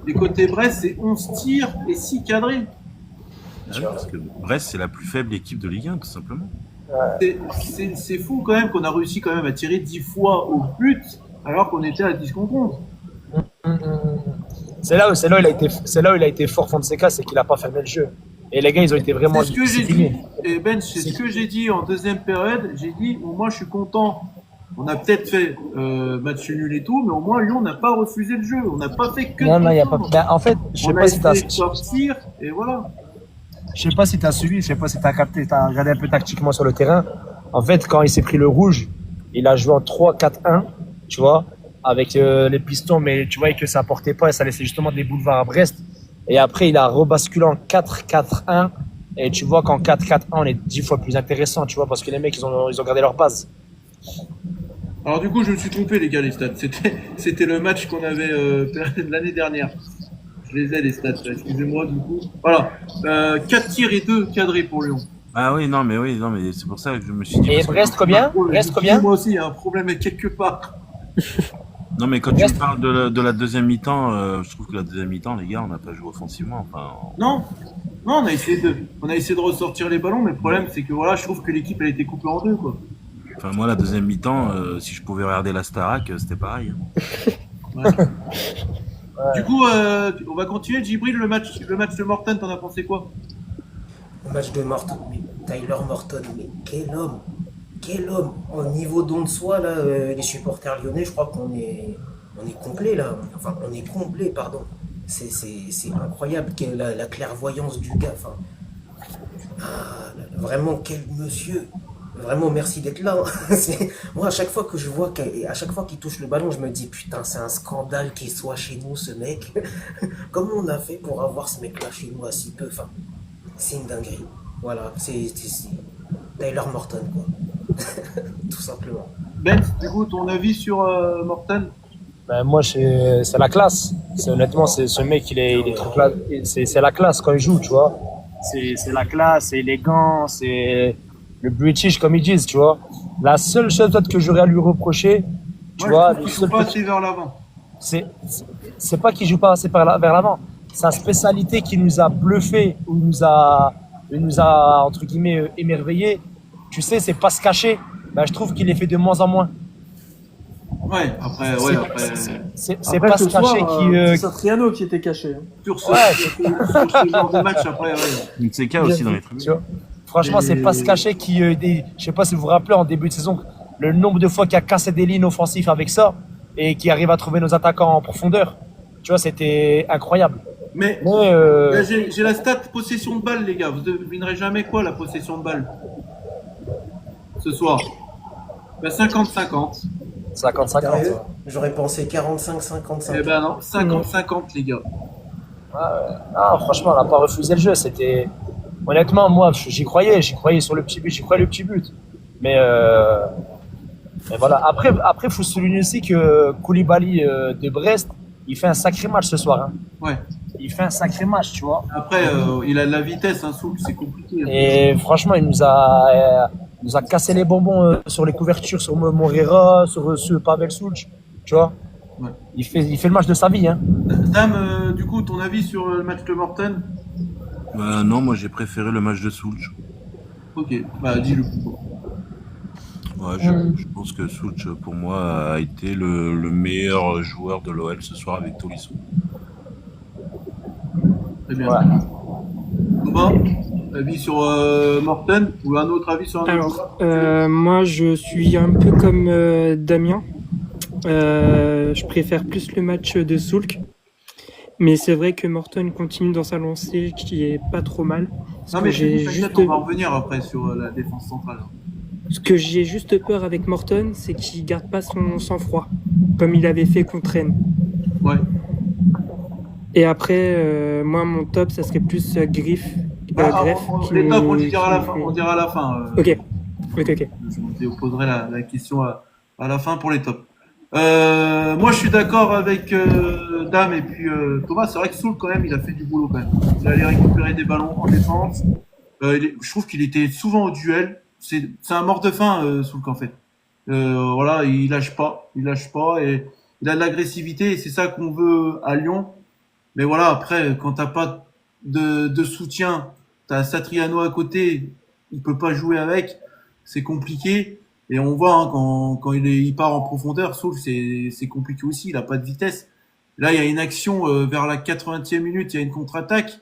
Les côtés Brest, c'est 11 tirs et 6 cadrés. Ah oui, parce que Brest, c'est la plus faible équipe de Ligue 1, tout simplement. C'est fou quand même qu'on a réussi quand même à tirer 10 fois au but alors qu'on était à 10 contre 11. C'est là où il a été fort Fonseca, c'est qu'il a pas fermé le jeu. Et les gars, ils ont été vraiment C'est ce que j'ai dit. disciplinés. Et Ben, c'est ce que j'ai dit en deuxième période. J'ai dit, bon, moi je suis content. On a peut-être fait match nul et tout, mais au moins Lyon n'a pas refusé le jeu. On n'a pas fait que. Non, il y a pas. défendre. Ben, en fait, je sais On a pas si t'as. essayé de sortir et voilà. Je sais pas si t'as suivi, je sais pas si t'as capté, t'as regardé un peu tactiquement sur le terrain. En fait, quand il s'est pris le rouge, il a joué en 3-4-1, tu vois, avec les pistons, mais tu voyais que ça portait pas et ça laissait justement des boulevards à Brest. Et après, il a rebasculé en 4-4-1. Et tu vois qu'en 4-4-1, on est 10 fois plus intéressant, tu vois, parce que les mecs, ils ont gardé leur base. Alors du coup, je me suis trompé les gars, les stats. C'était le match qu'on avait l'année dernière. Je les ai les stats, là. Excusez-moi du coup. Voilà, 4 tirs et 2 cadrés pour Lyon. Ah oui, non, mais c'est pour ça que je me suis dit. Et parce que- Brest, combien? Brest, combien? Moi aussi, il y a un problème quelque part. Non, mais quand tu Brest. me parles de la deuxième mi-temps, je trouve que la deuxième mi-temps, les gars, on n'a pas joué offensivement. Enfin, Non, on a essayé de ressortir les ballons, mais le problème c'est que voilà, je trouve que l'équipe elle a été coupée en deux quoi. moi, la deuxième mi-temps, si je pouvais regarder la Starac, c'était pareil. Hein. Du coup, on va continuer. Djibril, le match de Morten, t'en as pensé quoi? Le match de Morton, mais Tyler Morton, mais quel homme! Quel homme! Au niveau don de soi, là, les supporters lyonnais, je crois qu'on est complet là. Enfin, on est complet, pardon. C'est incroyable la clairvoyance du gars. Enfin, vraiment, quel monsieur! Vraiment, merci d'être là. Moi, à chaque fois que je vois à chaque fois qu'il touche le ballon, je me dis putain, c'est un scandale qu'il soit chez nous, ce mec. Comment on a fait pour avoir ce mec-là chez nous à si peu? Enfin, c'est une dinguerie. Voilà, c'est Tyler Morton, quoi. Tout simplement. Ben, du coup, ton avis sur Morten? Ben, moi, c'est la classe. Honnêtement, ce mec, il est trop classe. C'est la classe quand il joue, tu vois. C'est la classe, c'est élégant, c'est le British, comme ils disent, tu vois. La seule chose peut-être que j'aurais à lui reprocher, tu Moi, vois, je trouve qu'il joue pas assez vers l'avant. c'est pas qu'il joue pas assez vers l'avant. Sa spécialité qui nous a bluffé, ou nous a entre guillemets émerveillé, tu sais, c'est pas se cacher. Ben, je trouve qu'il est fait de moins en moins. Ouais, après. C'est Après, pas ce se cacher soir, qui. c'est Satriano qui était caché. Hein. Sur ce, Ouais, sur ce genre de match, après, ouais. Fonseca aussi dans les tribunes. tu vois. Franchement, c'est pas se cacher qui. Je sais pas si vous vous rappelez en début de saison, le nombre de fois qu'il a cassé des lignes offensives avec ça et qui arrive à trouver nos attaquants en profondeur. Tu vois, c'était incroyable. Mais Mais là, j'ai la stat possession de balle, les gars. Vous devinerez jamais quoi la possession de balle ce soir. Ben, 50-50. 50-50. Sérieux? J'aurais pensé 45-55. Eh ben non, 50-50, les gars. Ah, franchement, on n'a pas refusé le jeu. C'était. Honnêtement, moi, j'y croyais sur le petit but, j'y croyais le petit but. Mais voilà. Après, faut souligner aussi que Koulibaly de Brest, il fait un sacré match ce soir. Hein. Ouais. Il fait un sacré match, tu vois. Après, il a de la vitesse, un Soul, c'est compliqué. Hein. Et franchement, il nous a cassé les bonbons sur les couvertures, sur Moreira, sur Pavel Souch, tu vois. Ouais. Il fait le match de sa vie, hein. Dame, du coup, ton avis sur le match de Morten? Non, moi j'ai préféré le match de Soulch. Ok, bah dis-le. Ouais, je pense que Soulch, pour moi, a été le meilleur joueur de l'OL ce soir avec Tolisso. Très bien. Ouais. Thomas, avis sur Morten ou un autre avis sur un autre joueur? Alors, moi, je suis un peu comme Damien. Je préfère plus le match de Soulk. Mais c'est vrai que Morton continue dans sa lancée qui est pas trop mal. Non, mais t'inquiète, on va revenir après sur la défense centrale. Ce que j'ai juste peur avec Morton, c'est qu'il garde pas son sang-froid, comme il avait fait contre Rennes. Ouais. Et après, moi, mon top, ça serait plus Greff. Les tops, on dira à la fin. On dira à la fin. Ok. Je vous poserai la question à la fin pour les tops. Moi, je suis d'accord avec Dame et puis Thomas. C'est vrai que Soul, quand même, il a fait du boulot quand même. Il allait récupérer des ballons en défense. Je trouve qu'il était souvent au duel. C'est un mort de faim, Soul, en fait. Voilà, il lâche pas et il a de l'agressivité et c'est ça qu'on veut à Lyon. Mais voilà, après, quand t'as pas de soutien, t'as Satriano à côté, il peut pas jouer avec, c'est compliqué. Et on voit hein, quand il part en profondeur, Soul, c'est compliqué aussi. Il a pas de vitesse. Là, il y a une action vers la 80e minute, il y a une contre-attaque.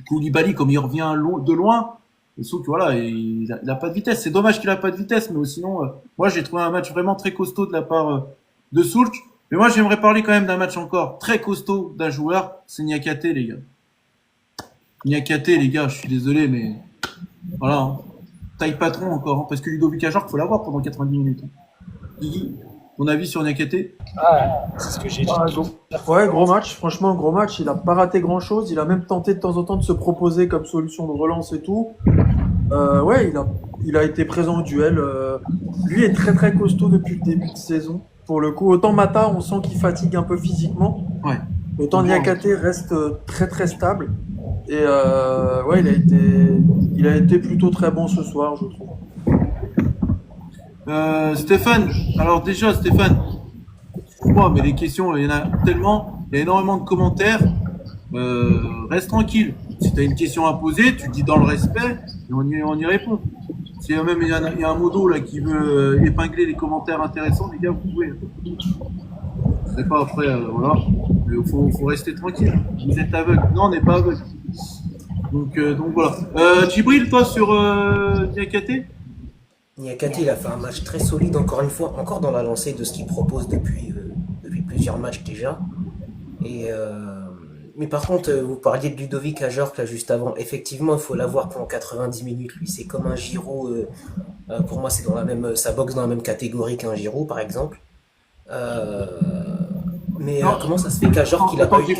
Koulibaly, comme il revient de loin, Soul, voilà, il a pas de vitesse. C'est dommage qu'il a pas de vitesse, mais sinon, moi, j'ai trouvé un match vraiment très costaud de la part de Soul. Mais moi, j'aimerais parler quand même d'un match encore très costaud d'un joueur, c'est Niakate, les gars. Niakate, les gars, je suis désolé, mais voilà. Hein. Taille patron encore, hein, parce que Ludovic Ajorc, faut l'avoir pendant 90 minutes. Guigui, ton avis sur Niakate? C'est ce que j'ai dit. Ouais, gros match. Franchement, gros match. Il a pas raté grand chose. Il a même tenté de temps en temps de se proposer comme solution de relance et tout. Ouais, il a été présent au duel. Lui est très très costaud depuis le début de saison. Pour le coup, autant Mata, on sent qu'il fatigue un peu physiquement. Ouais. Autant Niakate reste très très stable. Et ouais, il a été plutôt très bon ce soir, je trouve. Stéphane, alors déjà Stéphane, excuse-moi, mais les questions, il y en a tellement, il y a énormément de commentaires. Reste tranquille. Si tu as une question à poser, tu dis dans le respect et on y répond. Si même il y a un modo là qui veut épingler les commentaires intéressants, les gars, vous pouvez. C'est pas après, voilà. Mais faut rester tranquille. Vous êtes aveugle. Non, on n'est pas aveugle. Donc voilà. Djibril, toi sur Niakate? Niakate, il a fait un match très solide, encore une fois, encore dans la lancée de ce qu'il propose depuis plusieurs matchs déjà. Mais par contre, vous parliez de Ludovic Ajorc là juste avant. Effectivement, il faut l'avoir pendant 90 minutes. Lui, c'est comme un Giroud. Pour moi, c'est ça boxe dans la même catégorie qu'un Giroud, par exemple. Mais comment ça se fait qu'Ajorc il a pas eu...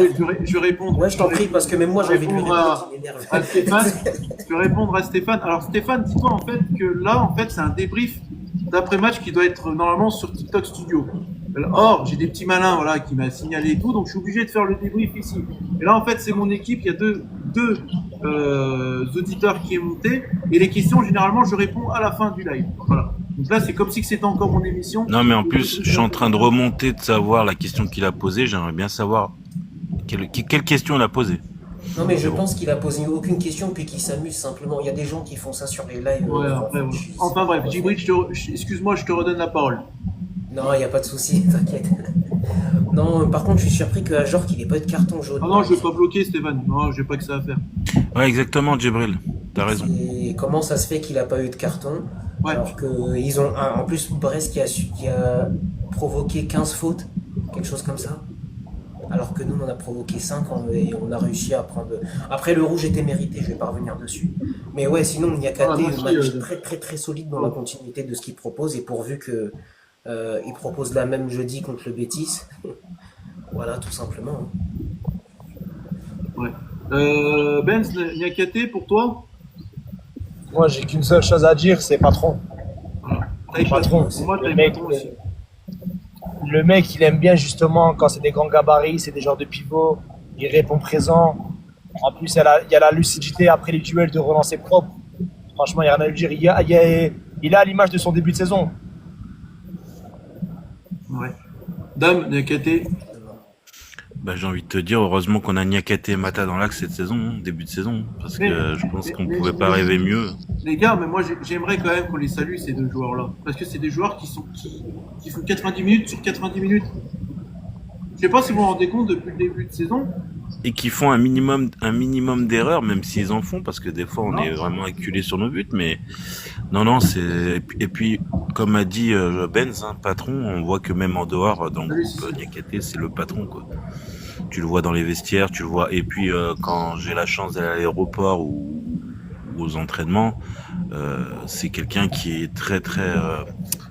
Je vais répondre. Ouais, je t'en prie, parce que même moi j'ai envie de lui répondre. À Stéphane. Je vais répondre à Stéphane. Alors Stéphane, dis-toi en fait que là, en fait, c'est un débrief d'après-match qui doit être normalement sur TikTok Studio. Or, j'ai des petits malins, voilà, qui m'a signalé et tout, donc je suis obligé de faire le débrief ici. Et là, en fait, c'est mon équipe, il y a deux auditeurs qui est monté, et les questions, généralement, je réponds à la fin du live. Voilà. Donc là, c'est comme si c'était encore mon émission. Non, mais en plus, je suis en train de remonter de savoir la question qu'il a posée. J'aimerais bien savoir quelle question il a posée. Non, mais je bon. pense qu'il a posé aucune question puis qu'il s'amuse simplement. Il y a des gens qui font ça sur les lives. Ouais, après, voilà. Enfin bref, Djibril, excuse-moi, je te redonne la parole. Non, il n'y a pas de souci, t'inquiète. Non, par contre, je suis surpris que Ajor qu'il n'ait pas eu de carton jaune. Ah non, je vais pas bloquer, Stéphane. Non, j'ai pas que ça à faire. Ouais, exactement, Djibril. T'as raison. Et comment ça se fait qu'il n'a pas eu de carton Ouais. alors que ils ont en plus Brest qui a provoqué 15 fautes, quelque chose comme ça. Alors que nous on en a provoqué 5 et on a réussi à prendre. Après le rouge était mérité, je vais pas revenir dessus. Mais ouais, sinon Niakate, moi aussi, match très très très solide dans la continuité de ce qu'il propose et pourvu que il propose la même jeudi contre le Betis. Voilà, tout simplement. Ouais. Benz, Niakate, pour toi? Moi, j'ai qu'une seule chose à dire, c'est patron. Taï Patron. Pour moi, Le Taï mec, Patron aussi. le mec, il aime bien justement quand c'est des grands gabarits, c'est des genres de pivots. Il répond présent. En plus, il y a la lucidité après les duels de relancer propre. Franchement, il n'y a rien à lui dire. Il est à l'image de son début de saison. Ouais. Dame, Niakate. Bah, j'ai envie de te dire, heureusement qu'on a Niakate et Mata dans l'axe cette saison, début de saison, parce que je pense qu'on pouvait pas rêver mieux. Les gars, mais moi j'aimerais quand même qu'on les salue ces deux joueurs-là. Parce que c'est des joueurs qui font 90 minutes sur 90 minutes. Je sais pas si vous vous rendez compte depuis le début de saison. Et qui font un minimum d'erreurs, même s'ils en font, parce que des fois on est vraiment acculé sur nos buts, mais non, c'est, et puis, comme a dit Benz, hein, patron, on voit que même en dehors, dans le groupe Niakate, c'est le patron, quoi. Tu le vois dans les vestiaires, tu le vois, et puis quand j'ai la chance d'aller à l'aéroport ou aux entraînements, c'est quelqu'un qui est très très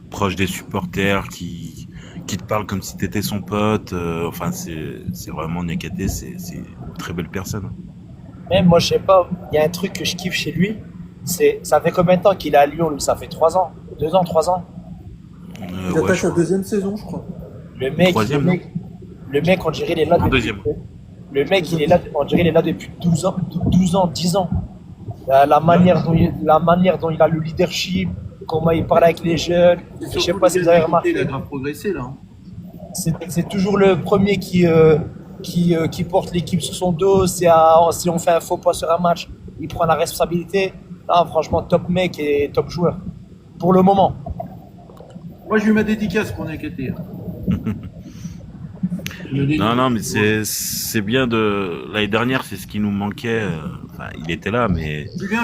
proche des supporters, qui te parle comme si t'étais son pote. Enfin, c'est vraiment Niakate, c'est une très belle personne. Même moi, je sais pas, il y a un truc que je kiffe chez lui. Ça fait combien de temps qu'il est à Lyon, lui? Ça fait 3 ans, 2 ans, 3 ans. Il attaque sa deuxième saison, je crois. Le mec, Troisième, le mec, on dirait, il est là depuis. Deuxième. Le mec, on dirait, il est là depuis 12 ans, 10 ans. La manière dont il a le leadership, comment il parle avec les jeunes. Je sais pas si vous avez remarqué. Il a grave progressé là. C'est toujours le premier qui porte l'équipe sur son dos. Si on fait un faux pas sur un match, il prend la responsabilité. Là, franchement, top mec et top joueur. Pour le moment. Moi, j'ai eu ma dédicace pour Niakate. Non, mais c'est bien de. L'année dernière, c'est ce qui nous manquait. Enfin, il était là, mais. Julien,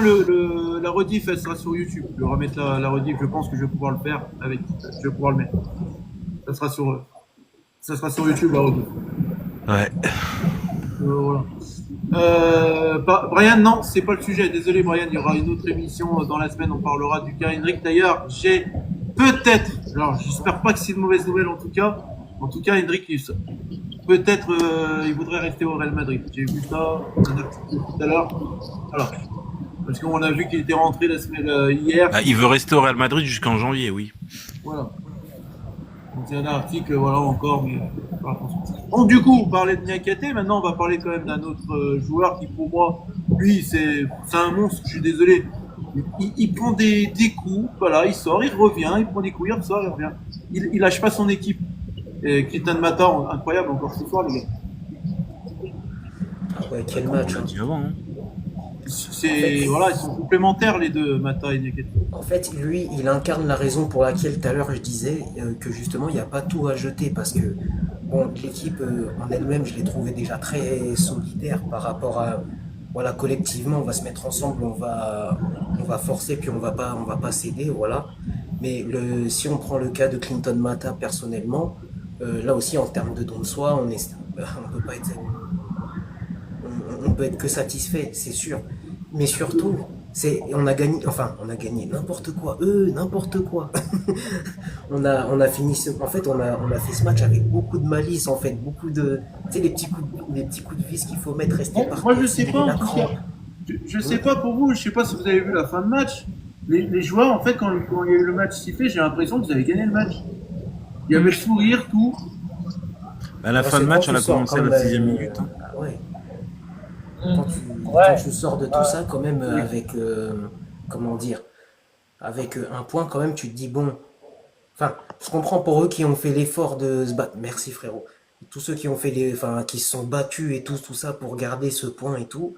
la rediff, elle sera sur YouTube. Je vais remettre la rediff. Je pense que je vais pouvoir le faire avec. Je vais pouvoir le mettre. Ça sera sur YouTube, la rediff. Ouais. Voilà. Brian, non, c'est pas le sujet. Désolé, Brian. Il y aura une autre émission dans la semaine. On parlera du cas Henrik. D'ailleurs, j'ai peut-être. Alors, j'espère pas que c'est une mauvaise nouvelle en tout cas. En tout cas, Henrik, peut-être il voudrait rester au Real Madrid. J'ai vu ça tout à l'heure. Alors, parce qu'on a vu qu'il était rentré la semaine hier. Ah, il veut rester au Real Madrid jusqu'en janvier, oui. Voilà. Donc c'est un article, voilà encore, mais voilà. Donc du coup, on parlait de Niakate. Maintenant, on va parler quand même d'un autre joueur qui, pour moi, lui, c'est un monstre. Je suis désolé. Il prend des coups, voilà, il sort, il revient, il prend des coups, il ressort, il revient. Il lâche pas son équipe. Et Keita Mata, incroyable encore ce soir, les gars. Ah ouais, quel match. On l'a dit avant, hein. Voilà, ils sont complémentaires les deux, Mata et Niakate. En fait, lui, il incarne la raison pour laquelle tout à l'heure je disais que justement, il n'y a pas tout à jeter parce que bon, l'équipe en elle-même, je l'ai trouvée déjà très solidaire par rapport à voilà, collectivement, on va se mettre ensemble, on va forcer puis on va pas céder, voilà. Mais si on prend le cas de Clinton Mata personnellement, là aussi en termes de don de soi, on peut être que satisfait, c'est sûr. Mais surtout, on a gagné n'importe quoi, n'importe quoi. on a fini en fait on a fait ce match avec beaucoup de malice en fait, beaucoup de tu sais les petits coups de vis qu'il faut mettre rester par Moi terre, je sais serrer pas, la en tout crampe. cas, je sais pas pour vous, je sais pas si vous avez vu la fin de match. Les joueurs en fait quand il y a eu le match sifflé, j'ai l'impression qu'ils avaient gagné le match. Il y avait le sourire, tout. À la Ouais, fin de c'est match, quand on a tu sors commencé à comme, la 6e minute. ouais. Mm. Quand Ouais. tu sors de tout ça, quand même, avec, comment dire, avec un point, quand même, tu te dis, bon, enfin, je comprends pour eux qui ont fait l'effort de se battre. Merci, frérot. Tous ceux qui ont fait enfin, qui se sont battus et tout ça pour garder ce point et tout,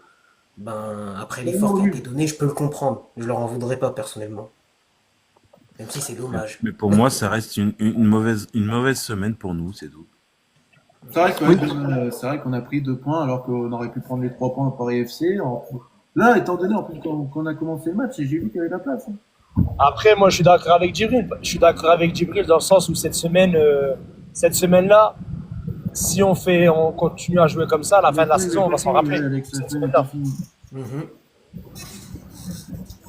ben, après l'effort qui a été donné, je peux le comprendre. Je leur en voudrais pas, personnellement. Même si c'est dommage. Mais pour moi, ça reste une mauvaise semaine pour nous, c'est tout. C'est vrai c'est vrai qu'on a pris 2 points alors qu'on aurait pu prendre les 3 points à Paris FC. Là, étant donné en plus qu'on a commencé le match, j'ai vu qu'il y avait de la place. Hein. Après, moi, je suis d'accord avec Djibril. Je suis d'accord avec Djibril dans le sens où cette semaine-là, si on continue à jouer comme ça, à la fin de la saison, on va s'en rappeler. Alex, la Cette semaine semaine-là. est finie. Mhm.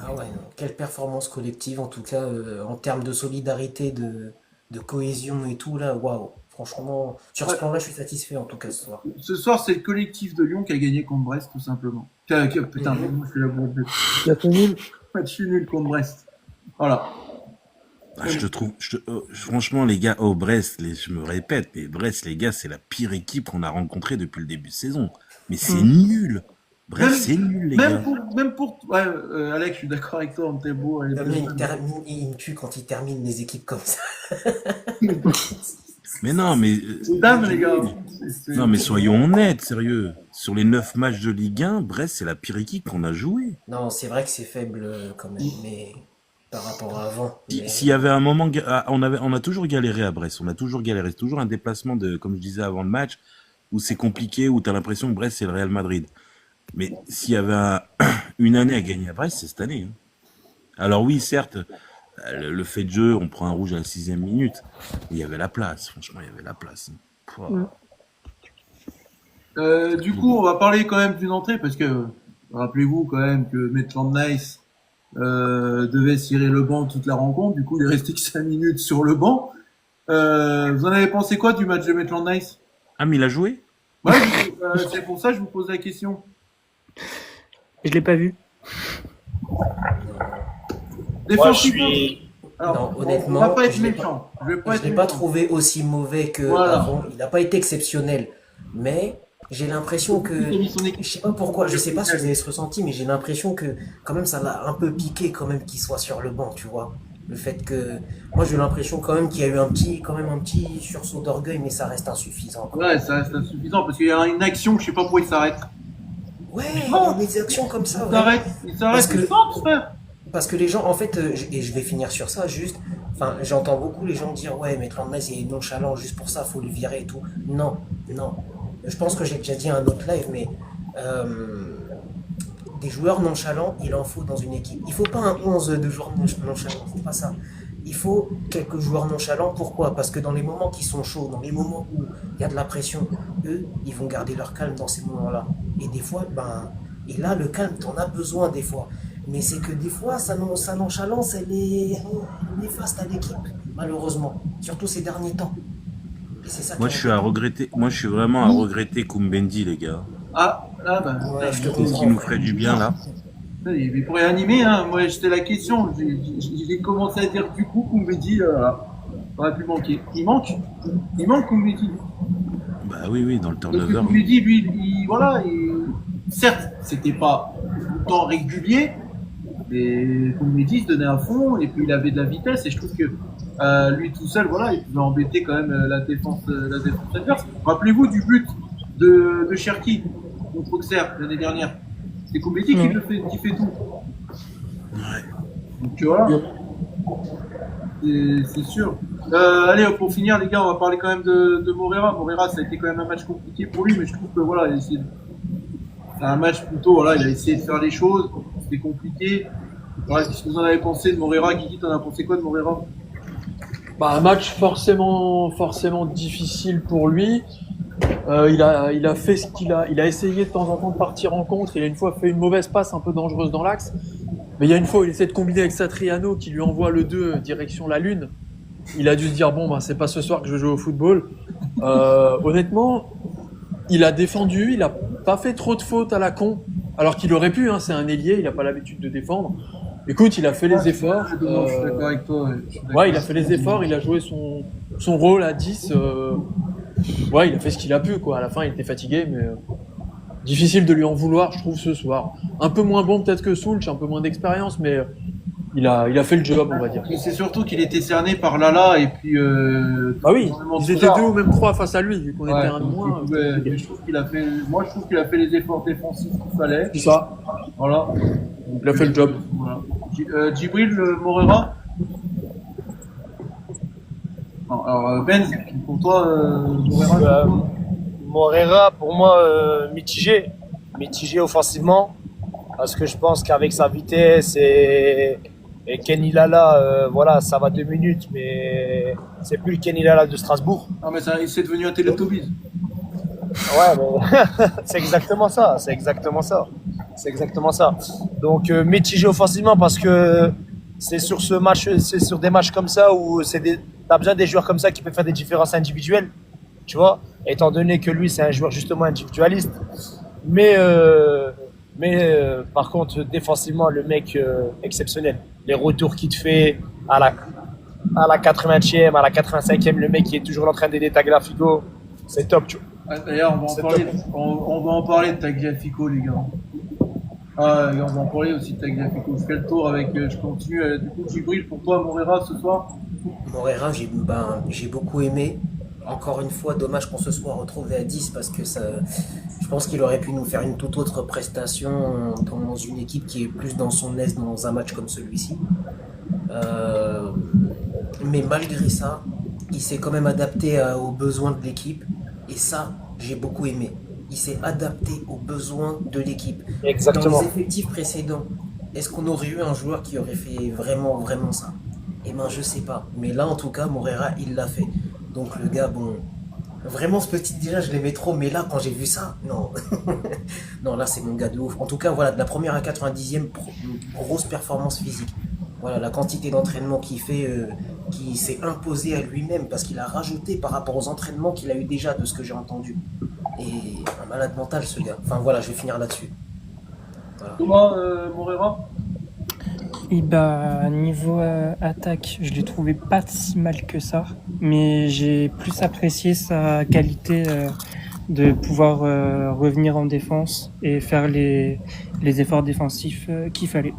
Ah ouais, non. Quelle performance collective, en tout cas, en termes de solidarité, de cohésion et tout, là, waouh. Franchement, sur ce plan-là, je suis satisfait, en tout cas, ce soir. Ce soir, c'est le collectif de Lyon qui a gagné contre Brest, tout simplement. Putain, mais moi, je suis la bourre de Il a fait nul. match nul contre Brest. Voilà. Ah, franchement, les gars, Brest, je me répète, mais Brest, les gars, c'est la pire équipe qu'on a rencontrée depuis le début de saison. Mais c'est nul. Bref, c'est nul, les gars. Ouais, Alex, je suis d'accord avec toi, on était beau. Damien, il me tue quand il termine les équipes comme ça. Mais non, mais. C'est dingue, les gars. Non, mais soyons honnêtes, sérieux. Sur les 9 matchs de Ligue 1, Brest, c'est la pire équipe qu'on a joué. Non, c'est vrai que c'est faible quand même, mais par rapport à avant. Mais... S'il y avait un moment, on a toujours galéré à Brest. On a toujours galéré. C'est toujours un déplacement comme je disais avant le match, où c'est compliqué, où tu as l'impression que Brest, c'est le Real Madrid. Mais s'il y avait une année à gagner à Brest, c'est cette année. Hein. Alors oui, certes, le fait de jeu, on prend un rouge à la 6e minute. Il y avait la place, franchement, il y avait la place. Hein. Du coup, on va parler quand même d'une entrée, parce que rappelez-vous quand même que Maitland Nice devait cirer le banc toute la rencontre. Du coup, il est resté que 5 minutes sur le banc. Vous en avez pensé quoi du match de Maitland Nice? Ah, mais il a joué? Ouais, c'est pour ça que je vous pose la question. Je l'ai pas vu. Moi, je Défensivement, suis. alors, Non, honnêtement, on va pas être je l'ai méchant. Je vais Je pas être l'ai pas méchant. trouvé aussi mauvais que Voilà. avant. Il n'a pas été exceptionnel, mais j'ai l'impression que, Il a mis son équipe. je sais pas pourquoi, je sais pas si vous avez ce ressenti, mais j'ai l'impression que quand même ça l'a un peu piqué quand même qu'il soit sur le banc, tu vois. Le fait que, moi j'ai l'impression quand même qu'il y a eu quand même un petit sursaut d'orgueil, mais ça reste insuffisant. Quoi. Ouais, ça reste insuffisant parce qu'il y a une action, je sais pas pourquoi il s'arrête. Ouais, il y a des actions comme ça. Il Ouais. s'arrête, Parce que- il centre, frère. Parce que les gens, en fait, et je vais finir sur ça, juste, enfin, j'entends beaucoup les gens dire, ouais, mais Maitland Nice, il est nonchalant, juste pour ça, faut le virer et tout. Non, non. Je pense que j'ai déjà dit à un autre live, mais des joueurs nonchalants, il en faut dans une équipe. Il faut pas un 11 de joueurs nonchalants, c'est pas ça. Il faut quelques joueurs nonchalants. Pourquoi? Parce que dans les moments qui sont chauds, dans les moments où il y a de la pression, eux, ils vont garder leur calme dans ces moments-là. Et des fois, et là, le calme, t'en as besoin des fois. Mais c'est que des fois, sa nonchalance, elle est néfaste à l'équipe, malheureusement. Surtout ces derniers temps. Et c'est ça Moi, qui je suis vraiment à regretter Koumbendi, les gars. Ah, là, bah. Ouais, je te C'est ce qui comprends. nous ferait du bien, là. Il pourrait animer, hein. Moi, c'était la question. J'ai commencé à dire du coup, Koumbedi, aurait pu manquer. Il manque Koumbedi. Bah oui, dans le Parce que turnover. Koumbedi, lui, certes, c'était pas tout le temps régulier, mais Koumbedi se donnait à fond, et puis il avait de la vitesse, et je trouve que lui tout seul, voilà, il pouvait embêter quand même la défense adverse. Rappelez-vous du but de Cherki contre Auxerre l'année dernière. C'est Koumbedi qui fait tout. Donc voilà. C'est sûr. Allez, pour finir, les gars, on va parler quand même de Moreira. Moreira, ça a été quand même un match compliqué pour lui, mais je trouve que voilà, c'est un match plutôt, voilà, il a essayé de faire les choses. C'était compliqué. Voilà, qu'est-ce que vous en avez pensé de Moreira? Guigui, t'en as pensé quoi de Moreira? Un match forcément difficile pour lui. Il a fait ce qu'il a. Il a essayé de temps en temps de partir en contre. Il a une fois fait une mauvaise passe un peu dangereuse dans l'axe. Mais il y a une fois, il essaie de combiner avec Satriano qui lui envoie le 2 direction la lune. Il a dû se dire bon, c'est pas ce soir que je joue au football. Honnêtement, il a défendu. Il a pas fait trop de fautes à la con. Alors qu'il aurait pu. C'est un ailier. Il a pas l'habitude de défendre. Écoute, il a fait les efforts. Je suis d'accord avec toi. Ouais, je suis d'accord. Ouais, il a fait les efforts, il a joué son rôle à 10. Ouais, il a fait ce qu'il a pu, quoi. À la fin, il était fatigué, mais difficile de lui en vouloir, je trouve, ce soir. Un peu moins bon peut-être que Soulch, un peu moins d'expérience, mais il a fait le job, on va dire. Mais c'est surtout qu'il était cerné par Lala et puis. Bah oui, énormément de ils étaient stars. 2 ou même 3 face à lui, vu qu'on Ouais, était un de donc, moins. mais je trouve qu'il a fait. Moi, je trouve qu'il a fait les efforts défensifs qu'il fallait. C'est ça, Voilà. il a fait le job. Voilà. Djibril Morera. Non, alors Benz, pour toi, Morera. Morera, pour moi, mitigé offensivement, parce que je pense qu'avec sa vitesse et Kenny Lala, voilà, ça va 2 minutes, mais c'est plus le Kenny Lala de Strasbourg. Non, mais ça, c'est devenu un Télétobies. Ouais, mais c'est exactement ça, c'est exactement ça, c'est exactement ça. Donc mitigé offensivement parce que c'est sur ce match, c'est sur des matchs comme ça où t'as besoin des joueurs comme ça qui peuvent faire des différences individuelles, tu vois, étant donné que lui c'est un joueur justement individualiste. Mais par contre défensivement le mec exceptionnel. Les retours qu'il te fait à la 80e, à la 85e, le mec qui est toujours en train d'aider Tagliafico, c'est top, tu vois. Ah, d'ailleurs, on va en parler de Tagliafico, les gars. Ah, les gars, on va en parler aussi de Tagliafico. Je fais le tour avec, je continue. Du coup, Djibril, pour toi, Morera ce soir. Morera, j'ai beaucoup aimé. Encore une fois, dommage qu'on se soit retrouvé à 10 parce que je pense qu'il aurait pu nous faire une toute autre prestation dans une équipe qui est plus dans son aise dans un match comme celui-ci. Mais malgré ça, il s'est quand même adapté aux besoins de l'équipe. Et ça, j'ai beaucoup aimé. Il s'est adapté aux besoins de l'équipe. Exactement. Dans les effectifs précédents, est-ce qu'on aurait eu un joueur qui aurait fait vraiment, vraiment ça? Eh ben, je sais pas. Mais là, en tout cas, Morera, il l'a fait. Donc le gars, bon, vraiment ce petit déjà, je l'aimais trop. Mais là, quand j'ai vu ça, non. Non, là, c'est mon gars de ouf. En tout cas, voilà, de la première à 90e, grosse performance physique. Voilà, la quantité d'entraînement qu'il fait, qui s'est imposé à lui-même parce qu'il a rajouté par rapport aux entraînements qu'il a eu déjà de ce que j'ai entendu. Et un malade mental, ce gars. Enfin voilà, je vais finir là-dessus. Voilà. Thomas, Morera. Et bah, niveau attaque, je l'ai trouvé pas si mal que ça, mais j'ai plus apprécié sa qualité de pouvoir revenir en défense et faire les efforts défensifs qu'il fallait.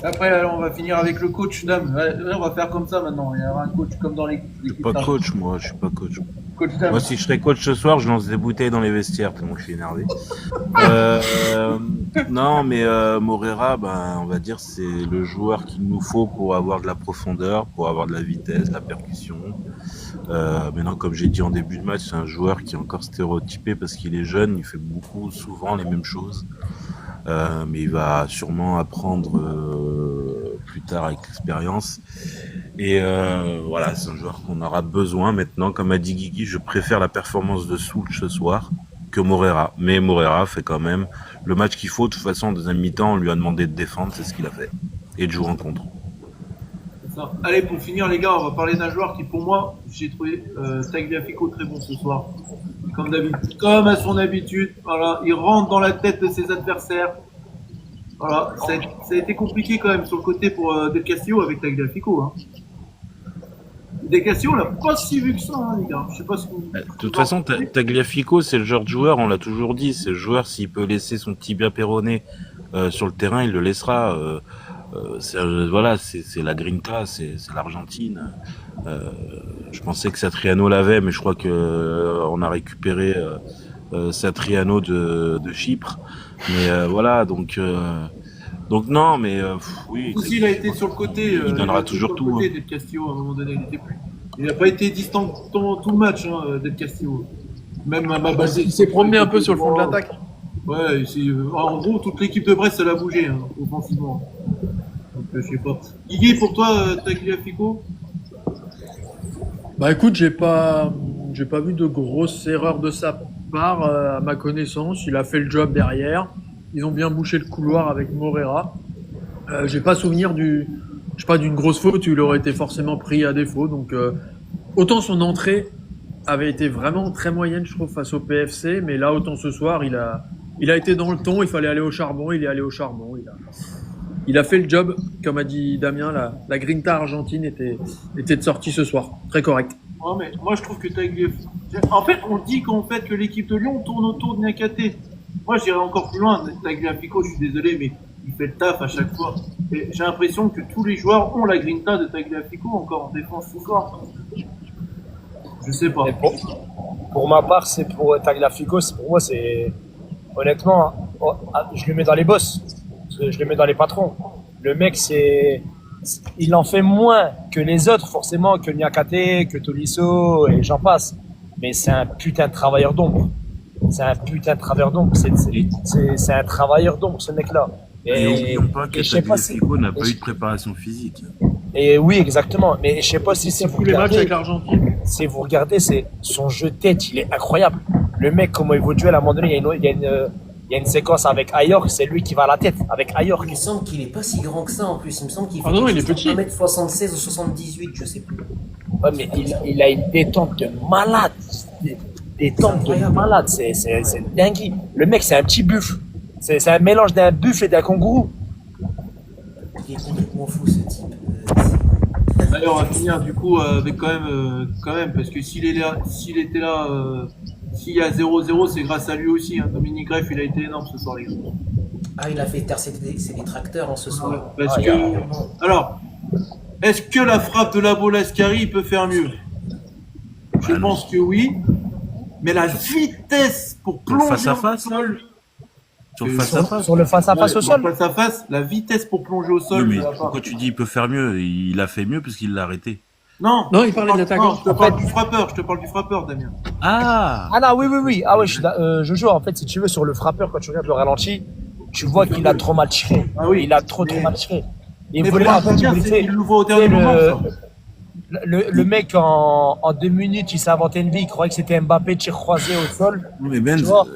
Après, alors, on va finir avec le coach, Dame. Ouais, on va faire comme ça maintenant. Il y aura un coach comme dans les. Je suis pas coach, moi, je suis pas coach. Coach Dame. Moi, si je serais coach ce soir, je lance des bouteilles dans les vestiaires, tellement je suis énervé. Non, mais Morera, ben, on va dire, c'est le joueur qu'il nous faut pour avoir de la profondeur, pour avoir de la vitesse, de la percussion. Maintenant, comme j'ai dit en début de match, c'est un joueur qui est encore stéréotypé parce qu'il est jeune, il fait beaucoup, souvent les mêmes choses. Mais il va sûrement apprendre plus tard avec l'expérience. Et voilà, c'est un joueur qu'on aura besoin maintenant. Comme a dit Guigui, je préfère la performance de Soulch ce soir que Morera. Mais Morera fait quand même le match qu'il faut. De toute façon, en deuxième mi-temps, on lui a demandé de défendre, c'est ce qu'il a fait. Et de jouer en contre. C'est ça. Allez, pour finir, les gars, on va parler d'un joueur qui, pour moi, j'ai trouvé Tagliafico très bon ce soir. Comme d'habitude, comme à son habitude, voilà, il rentre dans la tête de ses adversaires. Voilà, ça a été compliqué quand même sur le côté pour Del Castillo avec Tagliafico. Hein. Del Castillo, on l'a pas si vu que ça, hein, les gars. Je sais pas ce que vous... De toute façon, Tagliafico, c'est le genre de joueur, on l'a toujours dit, c'est le joueur, s'il peut laisser son tibia péroné sur le terrain, il le laissera. Voilà, c'est la Grinta, c'est l'Argentine. Je pensais que Satriano l'avait, mais je crois que on a récupéré Satriano de Chypre. Mais voilà, donc non, mais oui. Aussi, il a été sur le côté. Il donnera toujours sur le côté, tout. Del Castillo, à un moment donné, il n'a pas été distant tout le match, hein, Del Castillo. Même à ma base. Il s'est promené un peu sur le fond de l'attaque. Ouais, en gros, toute l'équipe de Brest, elle a bougé, hein, offensivement. Donc, je sais pas. Guigui, pour toi, Tagliafico? Bah écoute, j'ai pas vu de grosses erreurs de sa part à ma connaissance. Il a fait le job derrière. Ils ont bien bouché le couloir avec Morera. J'ai pas souvenir d'une grosse faute où il aurait été forcément pris à défaut. Donc autant son entrée avait été vraiment très moyenne, je trouve, face au PFC, mais là autant ce soir, il a été dans le ton. Il fallait aller au charbon. Il est allé au charbon. il a fait le job, comme a dit Damien, la Grinta argentine était de sortie ce soir, très correct. Ouais, mais moi je trouve que en fait, on dit qu'en fait que l'équipe de Lyon tourne autour de Niakate. Moi j'irais encore plus loin. Tagliafico, je suis désolé, mais il fait le taf à chaque fois. Et j'ai l'impression que tous les joueurs ont la grinta de Tagliafico encore en défense ce soir. Je sais pas. Et pour ma part, c'est pour Tagliafico, pour moi, c'est honnêtement, je le mets dans les boss, je le mets dans les patrons. Le mec, il en fait moins que les autres, forcément, que Niakate, que Tolisso et j'en passe. Mais c'est un putain de travailleur d'ombre. C'est un putain de travailleur d'ombre. C'est un travailleur d'ombre, ce mec-là. Et n'oublions pas que je sais pas Tagliafico n'a pas eu de préparation physique. Et oui, exactement. Mais je sais pas si vous Tous les matchs avec regardez, l'Argentine. si vous regardez, c'est son jeu de tête, il est incroyable. Le mec, comment il veut jouer, à un moment donné, il y a une séquence avec Ayor, c'est lui qui va à la tête, avec Ayor. Il me semble qu'il est pas si grand que ça en plus. Il me semble qu'il fait Ah non, quelque il est chose petit. comme 1m76 ou 78, je sais plus. Ouais, mais il a une détente de malade. Détente de incroyable. malade, c'est dingue. Le mec, c'est un petit buffle. C'est un mélange d'un buffle et d'un kangourou. Il est complètement fou ce type. D'ailleurs, on va finir du coup avec quand même, parce que s'il était là, s'il y a 0-0, c'est grâce à lui aussi. Hein. Dominique Greff, il a été énorme ce soir, les gars. Ah, il a fait taire ses détracteurs en ce soir. Parce que, alors, est-ce que la frappe de la Bolascari, il peut faire mieux? Je pense que oui, mais la vitesse pour plonger face à au face, sol, Sur le face-à-face. Sur le face-à-face au sol. Face à face, la vitesse pour plonger au sol. Oui, mais ça va pas. pourquoi tu dis il peut faire mieux? Il a fait mieux parce qu'il l'a arrêté. Non, Non, il parlait de l'attaquant. non, je te parle du frappeur. Je te parle du frappeur, Damien. Ah Ah non, oui. Ah ouais, Jojo, en fait, si tu veux, sur le frappeur, quand tu regardes le ralenti, tu vois qu'il a trop mal tiré. Ah oui. Il a trop Mais- mal tiré. Mais Il pour voulait, en fait, Damien, il c'est voulait- il le voit au tu sais, dernier moment, ça. le mec, en 2 minutes, il s'est inventé une vie, il croyait que c'était Mbappé, tir croisé au sol. Oui, mais Ben, Tu vois,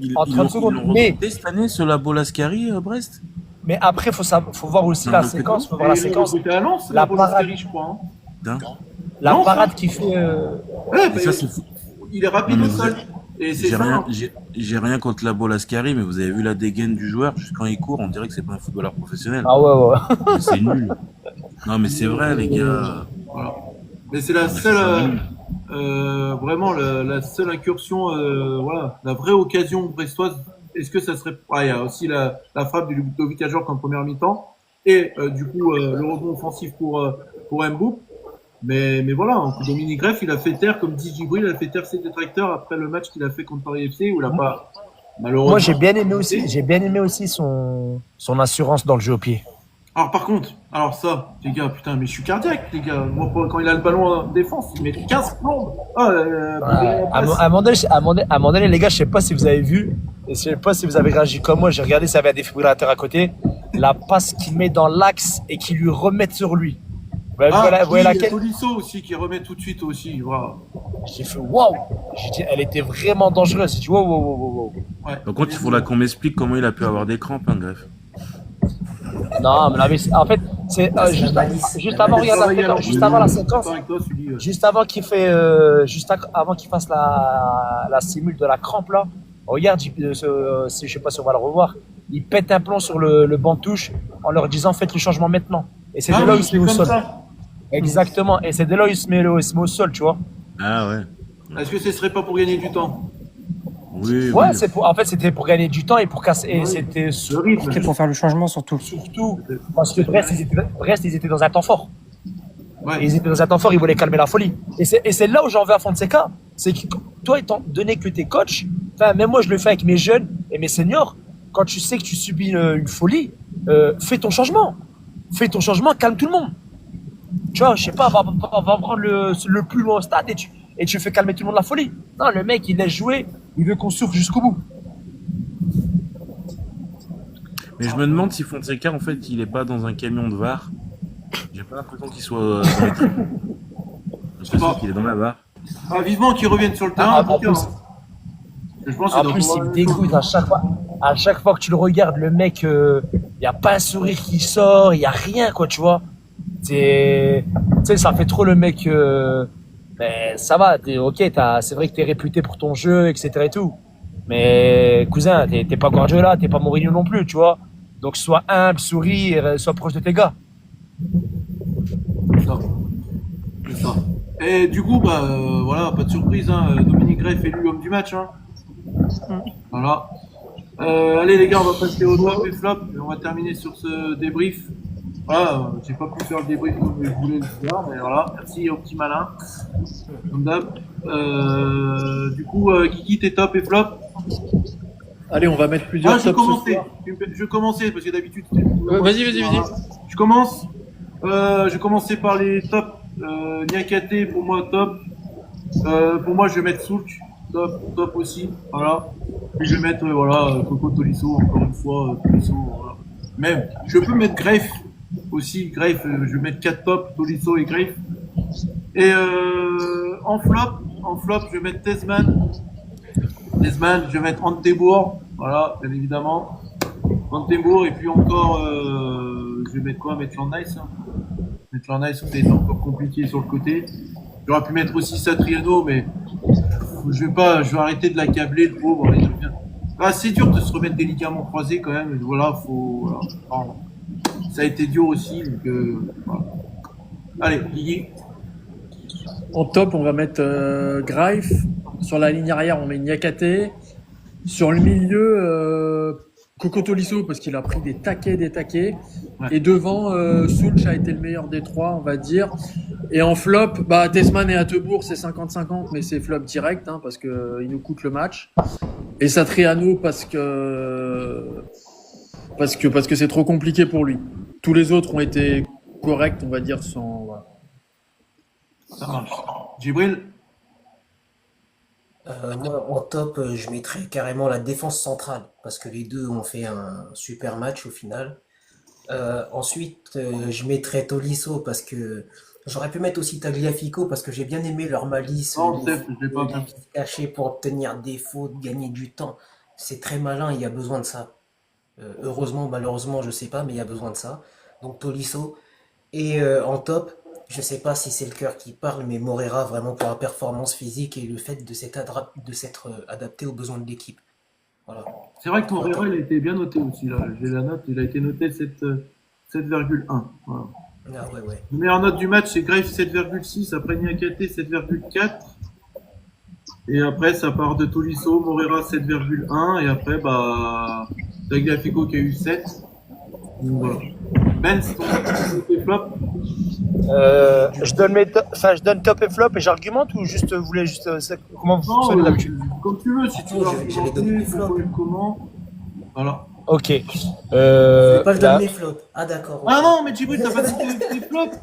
ils en 30 secondes, mais- recruté cette année, ce Labo Lascari, Brest. Mais après, faut voir aussi Non, la mais c'est séquence, bon. faut voir la Et il est séquence. recruté à Lens, La la Bolascari, parade. je crois. Hein. Hein La Non, parade ça. qui fait. Ouais, Mais ça, c'est fou. il est rapide Non, au mais sol. Et c'est J'ai ça. rien, hein. j'ai rien contre Labo Lascari, mais vous avez vu la dégaine du joueur, juste quand il court, on dirait que c'est pas un footballeur professionnel. Ah ouais. Mais c'est nul. Non, mais c'est vrai, les gars. Voilà. Mais c'est la seule, vraiment la seule incursion, voilà, la vraie occasion brestoise. Est-ce que ça serait, il y a aussi la frappe du Ludovic Ajorc en première mi-temps et du coup le rebond offensif pour Mboup. Mais voilà, hein, Dominique Greff, il a fait taire, comme dit Djibril, il a fait taire ses détracteurs après le match qu'il a fait contre Paris FC où il a pas, malheureusement. Moi, j'ai bien aimé aussi son assurance dans le jeu au pied. Alors par contre, ça, les gars, putain, mais je suis cardiaque, les gars. Moi, quand il a le ballon en défense, il met 15 plombes. À un moment donné, les gars, je sais pas si vous avez vu, et je sais pas si vous avez réagi comme moi, j'ai regardé, ça avait un défibrillateur à côté, la passe qu'il met dans l'axe et qu'il lui remet sur lui. Vous voyez il y a laquelle? Tolisso aussi qui remet tout de suite aussi. Voilà. J'ai fait waouh! J'ai dit, elle était vraiment dangereuse. J'ai dit waouh. Ouais. Par contre, il faudra qu'on m'explique comment il a pu avoir des crampes, hein, Greff. Non, mais en fait, c'est C'est la malice. juste La avant, malice. regarde la séquence, juste avant la séquence, Avec toi, Sully, juste avant qu'il fait, avant qu'il fasse la simule de la crampe là, regarde, je sais pas si on va le revoir, il pète un plomb sur le banc de touche en leur disant faites le changement maintenant. Et c'est de là où il se met au comme sol. ça. Exactement. Et c'est de là où il se met au sol, tu vois. Ah ouais. Est-ce que ce serait pas pour gagner du temps? Oui, Ouais, oui. en fait, c'était pour gagner du temps et pour casser. Et Oui. c'était Le rythme. Pour faire le changement surtout. surtout parce que Brest, ils étaient dans un temps fort. Ouais. Et ils étaient dans un temps fort, ils voulaient calmer la folie. Et c'est là où j'en veux à Fonseca. C'est que toi, étant donné que t'es coach, enfin, même moi, je le fais avec mes jeunes et mes seniors, quand tu sais que tu subis une folie, fais ton changement. Fais ton changement, calme tout le monde. Tu vois, je sais pas, va prendre le plus loin au stade et tu fais calmer tout le monde la folie. Non, le mec, il laisse jouer, il veut qu'on souffre jusqu'au bout. Mais je me demande si Fonseca, en fait, il est pas dans un camion de VAR. J'ai pas l'impression qu'il soit dans les tribunes. J'ai l'impression qu'il est dans la VAR. Ah, vivement qu'ils reviennent sur le terrain. Ah, en tout en cas, plus- hein. Je pense En que plus, dans- il me dégoûte à chaque fois. À chaque fois que tu le regardes, le mec, il y a pas un sourire qui sort, il y a rien, quoi, tu vois. Tu sais, ça fait trop le mec. Mais ça va, c'est vrai que t'es réputé pour ton jeu, etc. et tout. Mais cousin, t'es pas Guardiola, t'es pas Mourinho non plus, tu vois. Donc sois humble, souris, sois proche de tes gars. C'est ça. C'est ça. Et du coup, bah, voilà, pas de surprise, hein. Dominique Greff élu homme du match, hein. Voilà. Allez les gars, on va passer au top et flop et on va terminer sur ce débrief. Voilà, j'ai pas pu faire le débrief comme je voulais le faire, mais voilà, merci au petit malin. Comme d'hab. Du coup, Kiki, tes top et flop? Allez, on va mettre plusieurs Ah, je vais tops ce commencer. soir. Je vais commencer parce que d'habitude. Vas-y. Je commence. Je vais commencer par les tops. Niakate, pour moi, top. Pour moi, je vais mettre Soulk. Top aussi. Voilà. Puis je vais mettre, voilà, Coco Tolisso, encore une fois. Tolisso, voilà. Même, je peux mettre Greif aussi. Greif, je vais mettre 4 tops, Tolisso et Greif. Et en flop, je vais mettre Tesman. Je vais mettre Antebourg. Voilà, bien évidemment. Antebourg, et puis encore, je vais mettre quoi? Mettre Nice. Hein. Mettre Nice, c'est encore compliqué sur le côté. J'aurais pu mettre aussi Satriano, mais je vais arrêter de l'accabler, le pauvre. Ah, c'est dur de se remettre des ligaments croisés quand même. Voilà, voilà. Enfin, ça a été dur aussi, donc voilà. Allez, Guigui. En top, on va mettre Greif. Sur la ligne arrière, on met Niakate. Sur le milieu, Coco Tolisso, parce qu'il a pris des taquets. Ouais. Et devant, Soulch a été le meilleur des trois, on va dire. Et en flop, bah, Tesman et Attebourg, c'est 50-50, mais c'est flop direct, hein, parce que il nous coûte le match. Et Satriano, parce que c'est trop compliqué pour lui. Tous les autres ont été corrects, on va dire, sans, voilà. Ça marche. Djibril. Moi, en top, je mettrais carrément la défense centrale, parce que les deux ont fait un super match au final. Ensuite, je mettrais Tolisso, parce que j'aurais pu mettre aussi Tagliafico, parce que j'ai bien aimé leur malice, Non, Steph, je l'ai pas bien. caché pour obtenir des fautes, gagner du temps. C'est très malin, il y a besoin de ça. Heureusement, malheureusement, je sais pas, mais il y a besoin de ça. Donc Tolisso. Et en top, je sais pas si c'est le cœur qui parle, mais Morera, vraiment pour la performance physique et le fait de s'être adapté aux besoins de l'équipe. Voilà. C'est vrai que Morera, il a été bien noté aussi, là. J'ai la note, il a été noté 7,1. Voilà. Ah ouais. La meilleure note du match, c'est Greif 7,6, après Niakate 7,4. Et après, ça part de Tolisso, Morera 7,1. Et après, bah, Tagliafico qui a eu 7. Donc, voilà. Ben, c'est ton flop. Je donne top et flop et j'argumente ou juste vous voulez juste comment vous fonctionnez d'habitude? Comme tu veux, si tu veux J'allais donner mes flops. comment. Voilà. Ok. Je vais pas le Là, donner mes flops. Ah d'accord. Ah non, mais Djibril, t'as pas dit tes flops.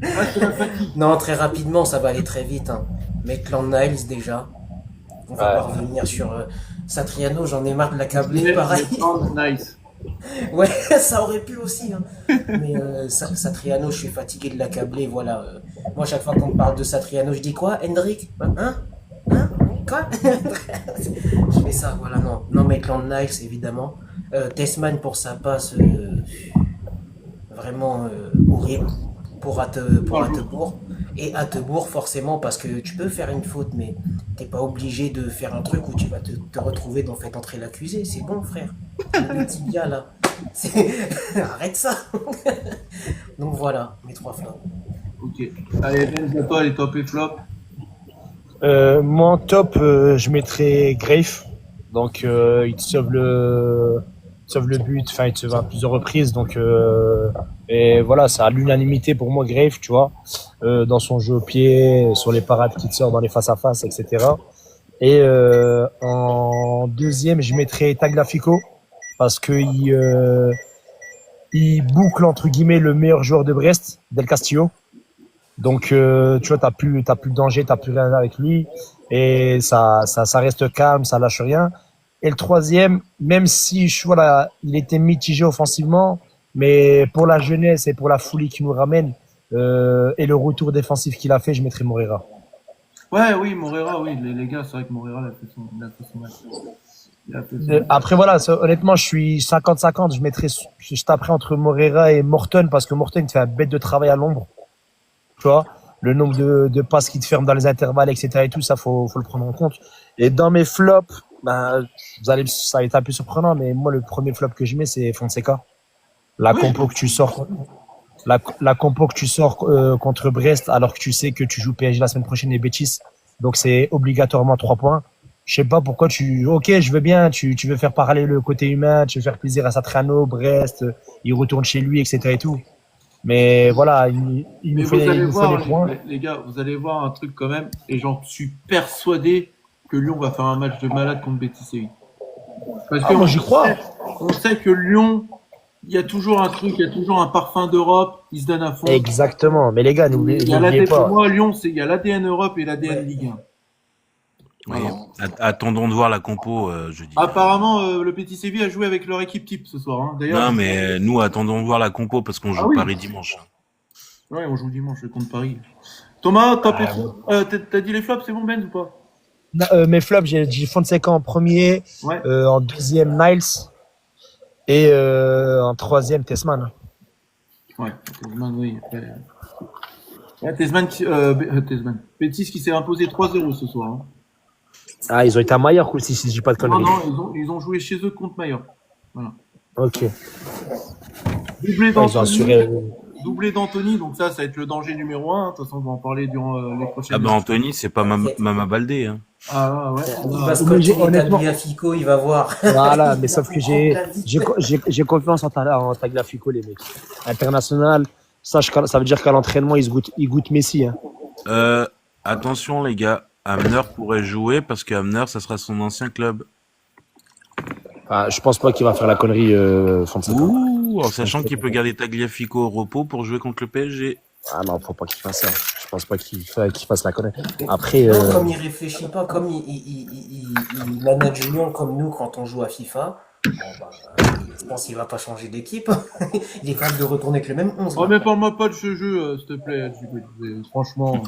Ah, c'est la fatigue. Non, très rapidement, ça va aller très vite. Hein. Maitland Niles déjà. On va pas revenir sur Satriano, j'en ai marre de l'accabler, pareil. Nice. Ouais, ça aurait pu aussi. Hein. Mais Satriano, je suis fatigué de l'accabler. Voilà. Moi, chaque fois qu'on me parle de Satriano, je dis quoi, Hendrik? Hein? Quoi? Je fais ça, voilà. Non, Maitland Niles, évidemment. Tesman pour sa passe, vraiment horrible pour Attebourg. Et Attebourg, forcément, parce que tu peux faire une faute, mais t'es pas obligé de faire un truc où tu vas te retrouver dans fait entrer l'accusé. C'est bon, frère. Le tibia, là. Arrête ça. Donc voilà, mes 3 flops. Ok. Allez, Ben, à toi, les top et flop. moi en top, je mettrais Greif. Donc il te sauve le but, enfin il te sauve à plusieurs reprises. Donc et voilà, c'est à l'unanimité pour moi Greif, tu vois, dans son jeu au pied, sur les parades qu'il te sort dans les face à face, etc. Et en deuxième, je mettrais Tagliafico parce que il boucle entre guillemets le meilleur joueur de Brest, Del Castillo. Donc tu vois, t'as plus de danger, t'as plus rien avec lui et ça reste calme, ça lâche rien. Et le troisième, même si voilà, il était mitigé offensivement, mais pour la jeunesse et pour la folie qu'il nous ramène et le retour défensif qu'il a fait, je mettrais Morera. Ouais, oui, Morera, oui, les gars, c'est vrai que Morera, il a fait son match. Après voilà, honnêtement, je suis 50-50. Je mettrais juste après entre Morera et Morton parce que Morton il te fait un bête de travail à l'ombre. Tu vois, le nombre de passes qu'il te ferme dans les intervalles, etc. et tout ça, faut le prendre en compte. Et dans mes flops, ça va être un peu surprenant, mais moi le premier flop que je mets c'est Fonseca La Oui, compo que tu sors, la compo que tu sors contre Brest, alors que tu sais que tu joues PSG la semaine prochaine et Betis, donc c'est obligatoirement 3 points. Je sais pas pourquoi ok, je veux bien, tu veux faire parler le côté humain, tu veux faire plaisir à Satriano, Brest, il retourne chez lui, etc. et tout. Mais voilà, mais vous il allez nous faut voir, les points. les gars, vous allez voir un truc quand même, et j'en suis persuadé que Lyon va faire un match de malade contre Betis Séville. Parce Ah, moi, j'y crois. on sait que Lyon, il y a toujours un truc, il y a toujours un parfum d'Europe, ils se donnent à fond. Exactement. Mais les gars, Il y a n'oubliez pour pas. moi, Lyon, il y a l'ADN Europe et l'ADN Ouais. Ligue 1. Oui. Voilà. Attendons de voir la compo jeudi. Apparemment, le Petit Séville a joué avec leur équipe type ce soir. Hein. D'ailleurs, Non, mais nous, attendons de voir la compo parce qu'on joue oui. Paris dimanche. Ouais, on joue dimanche contre Paris. Thomas, top et Ah, flop. T'as dit les flops, c'est bon, Ben, ou pas? Mes flops, j'ai dit Fonseca en premier, Ouais. en deuxième Niles et en troisième Tessman. Ouais, Tezman, oui. Ouais, Tezman, Tezman. Betis qui s'est imposé 3-0 ce soir. Hein. Ah, ils ont été à Mallorca aussi, si je dis pas de Non, conneries. non, ils ont joué chez eux contre Mallorca. Voilà. Ok. Doublé Ils ont assuré. Doublé d'Anthony, donc ça va être le danger numéro 1. De toute façon, on va en parler durant les prochaines Ah ben Anthony, c'est pas Mama Baldé. Hein. Ah ouais. Il va Mais scotcher honnêtement- Tagliafico, il va voir. Voilà, mais sauf que j'ai confiance en Tagliafico, les mecs. International, ça veut dire qu'à l'entraînement, il goûte Messi. Hein. Attention les gars, Hamner pourrait jouer parce que Hamner, ça sera son ancien club. Ah, je pense pas qu'il va faire la connerie Fonseca. Ouh, en sachant qu'il peut garder Tagliafico au repos pour jouer contre le PSG. Ah non, faut pas qu'il fasse ça. Je pense pas qu'il fasse la connerie. Après, Non, comme il réfléchit pas, comme il manage Lyon comme nous quand on joue à FIFA, bon, bah, je pense qu'il va pas changer d'équipe. Il est capable de retourner avec le même 11. Oh, là. mais parle-moi pas de ce jeu, s'il te plaît. Franchement,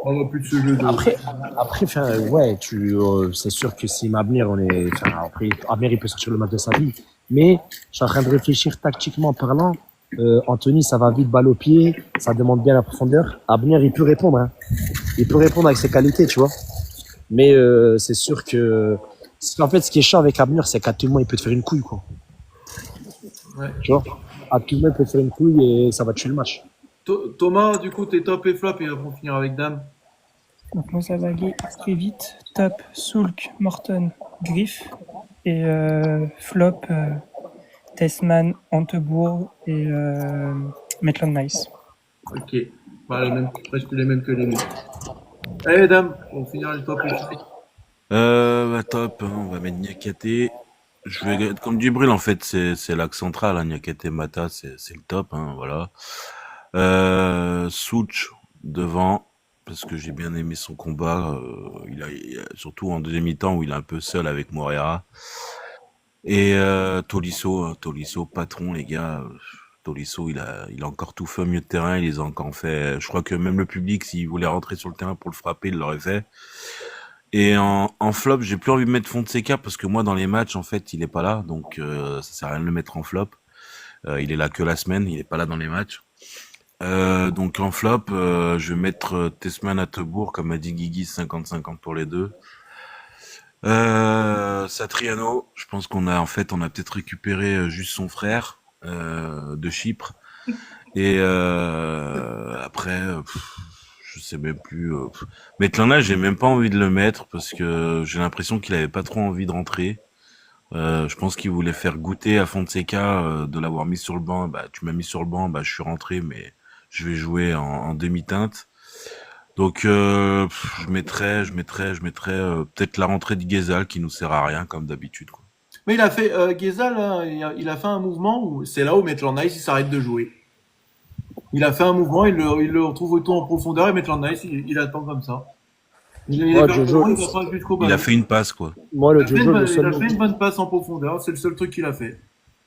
parle-moi plus de ce jeu. après, enfin, ouais, c'est sûr que si Abner, après, Abner, il peut sortir le match de sa vie. Mais, je suis en train de réfléchir tactiquement parlant. Anthony, ça va vite, balle au pied, ça demande bien la profondeur. Abner, il peut répondre, hein. Il peut répondre avec ses qualités, tu vois. Mais, c'est sûr que, en fait, ce qui est chiant avec Abner, c'est qu'à tout moment, il peut te faire une couille, quoi. Ouais. Tu vois? À tout moment, il peut te faire une couille et ça va tuer le match. Thomas, du coup, t'es top et flop et après on finira avec Dame. Donc moi, ça va aller très vite. Top, Soulk, Morton, Griff. Et flop, Tessman, Antebourg et Maitland Nice. Ok. Bah, presque les mêmes que les mêmes. Allez, Dame, on finira le top et flop. Top, hein, on va mettre Niakate. Je vais être comme du brûle en fait, c'est l'axe central, hein, Niakate Mata, c'est le top, hein, voilà. Souch devant, parce que j'ai bien aimé son combat, il a surtout en deuxième mi-temps où il est un peu seul avec Moreira. Et Tolisso, patron les gars. Tolisso, il a encore tout fait au milieu de terrain, il les a encore fait. Je crois que même le public, s'il voulait rentrer sur le terrain pour le frapper, il l'aurait fait. Et en flop, j'ai plus envie de mettre Fonseca parce que moi dans les matchs en fait il est pas là, donc ça sert à rien de le mettre en flop. Il est là que la semaine, il est pas là dans les matchs. Donc en flop, je vais mettre Tessman à Tebourg comme a dit Guigui, 50-50 pour les deux. Satriano, je pense qu'on a peut-être récupéré juste son frère de Chypre. Et après. Je sais même plus. Maitland, j'ai même pas envie de le mettre parce que j'ai l'impression qu'il avait pas trop envie de rentrer. Je pense qu'il voulait faire goûter à Fonseca de l'avoir mis sur le banc. Bah, tu m'as mis sur le banc, bah, je suis rentré, mais je vais jouer en demi-teinte. Donc, je mettrais peut-être la rentrée de Ghezal qui nous sert à rien comme d'habitude, quoi. Mais il a fait, Ghezal, là, il a fait un mouvement où c'est là où Maitland Nice il s'arrête de jouer. Il a fait un mouvement, il le retrouve autour en profondeur et Maitland Nice, il attend comme ça. Il Ouais, Jojo, Il a fait une passe, quoi. moi, le Il Jojo, le a seul. fait une bonne passe en profondeur, c'est le seul truc qu'il a fait.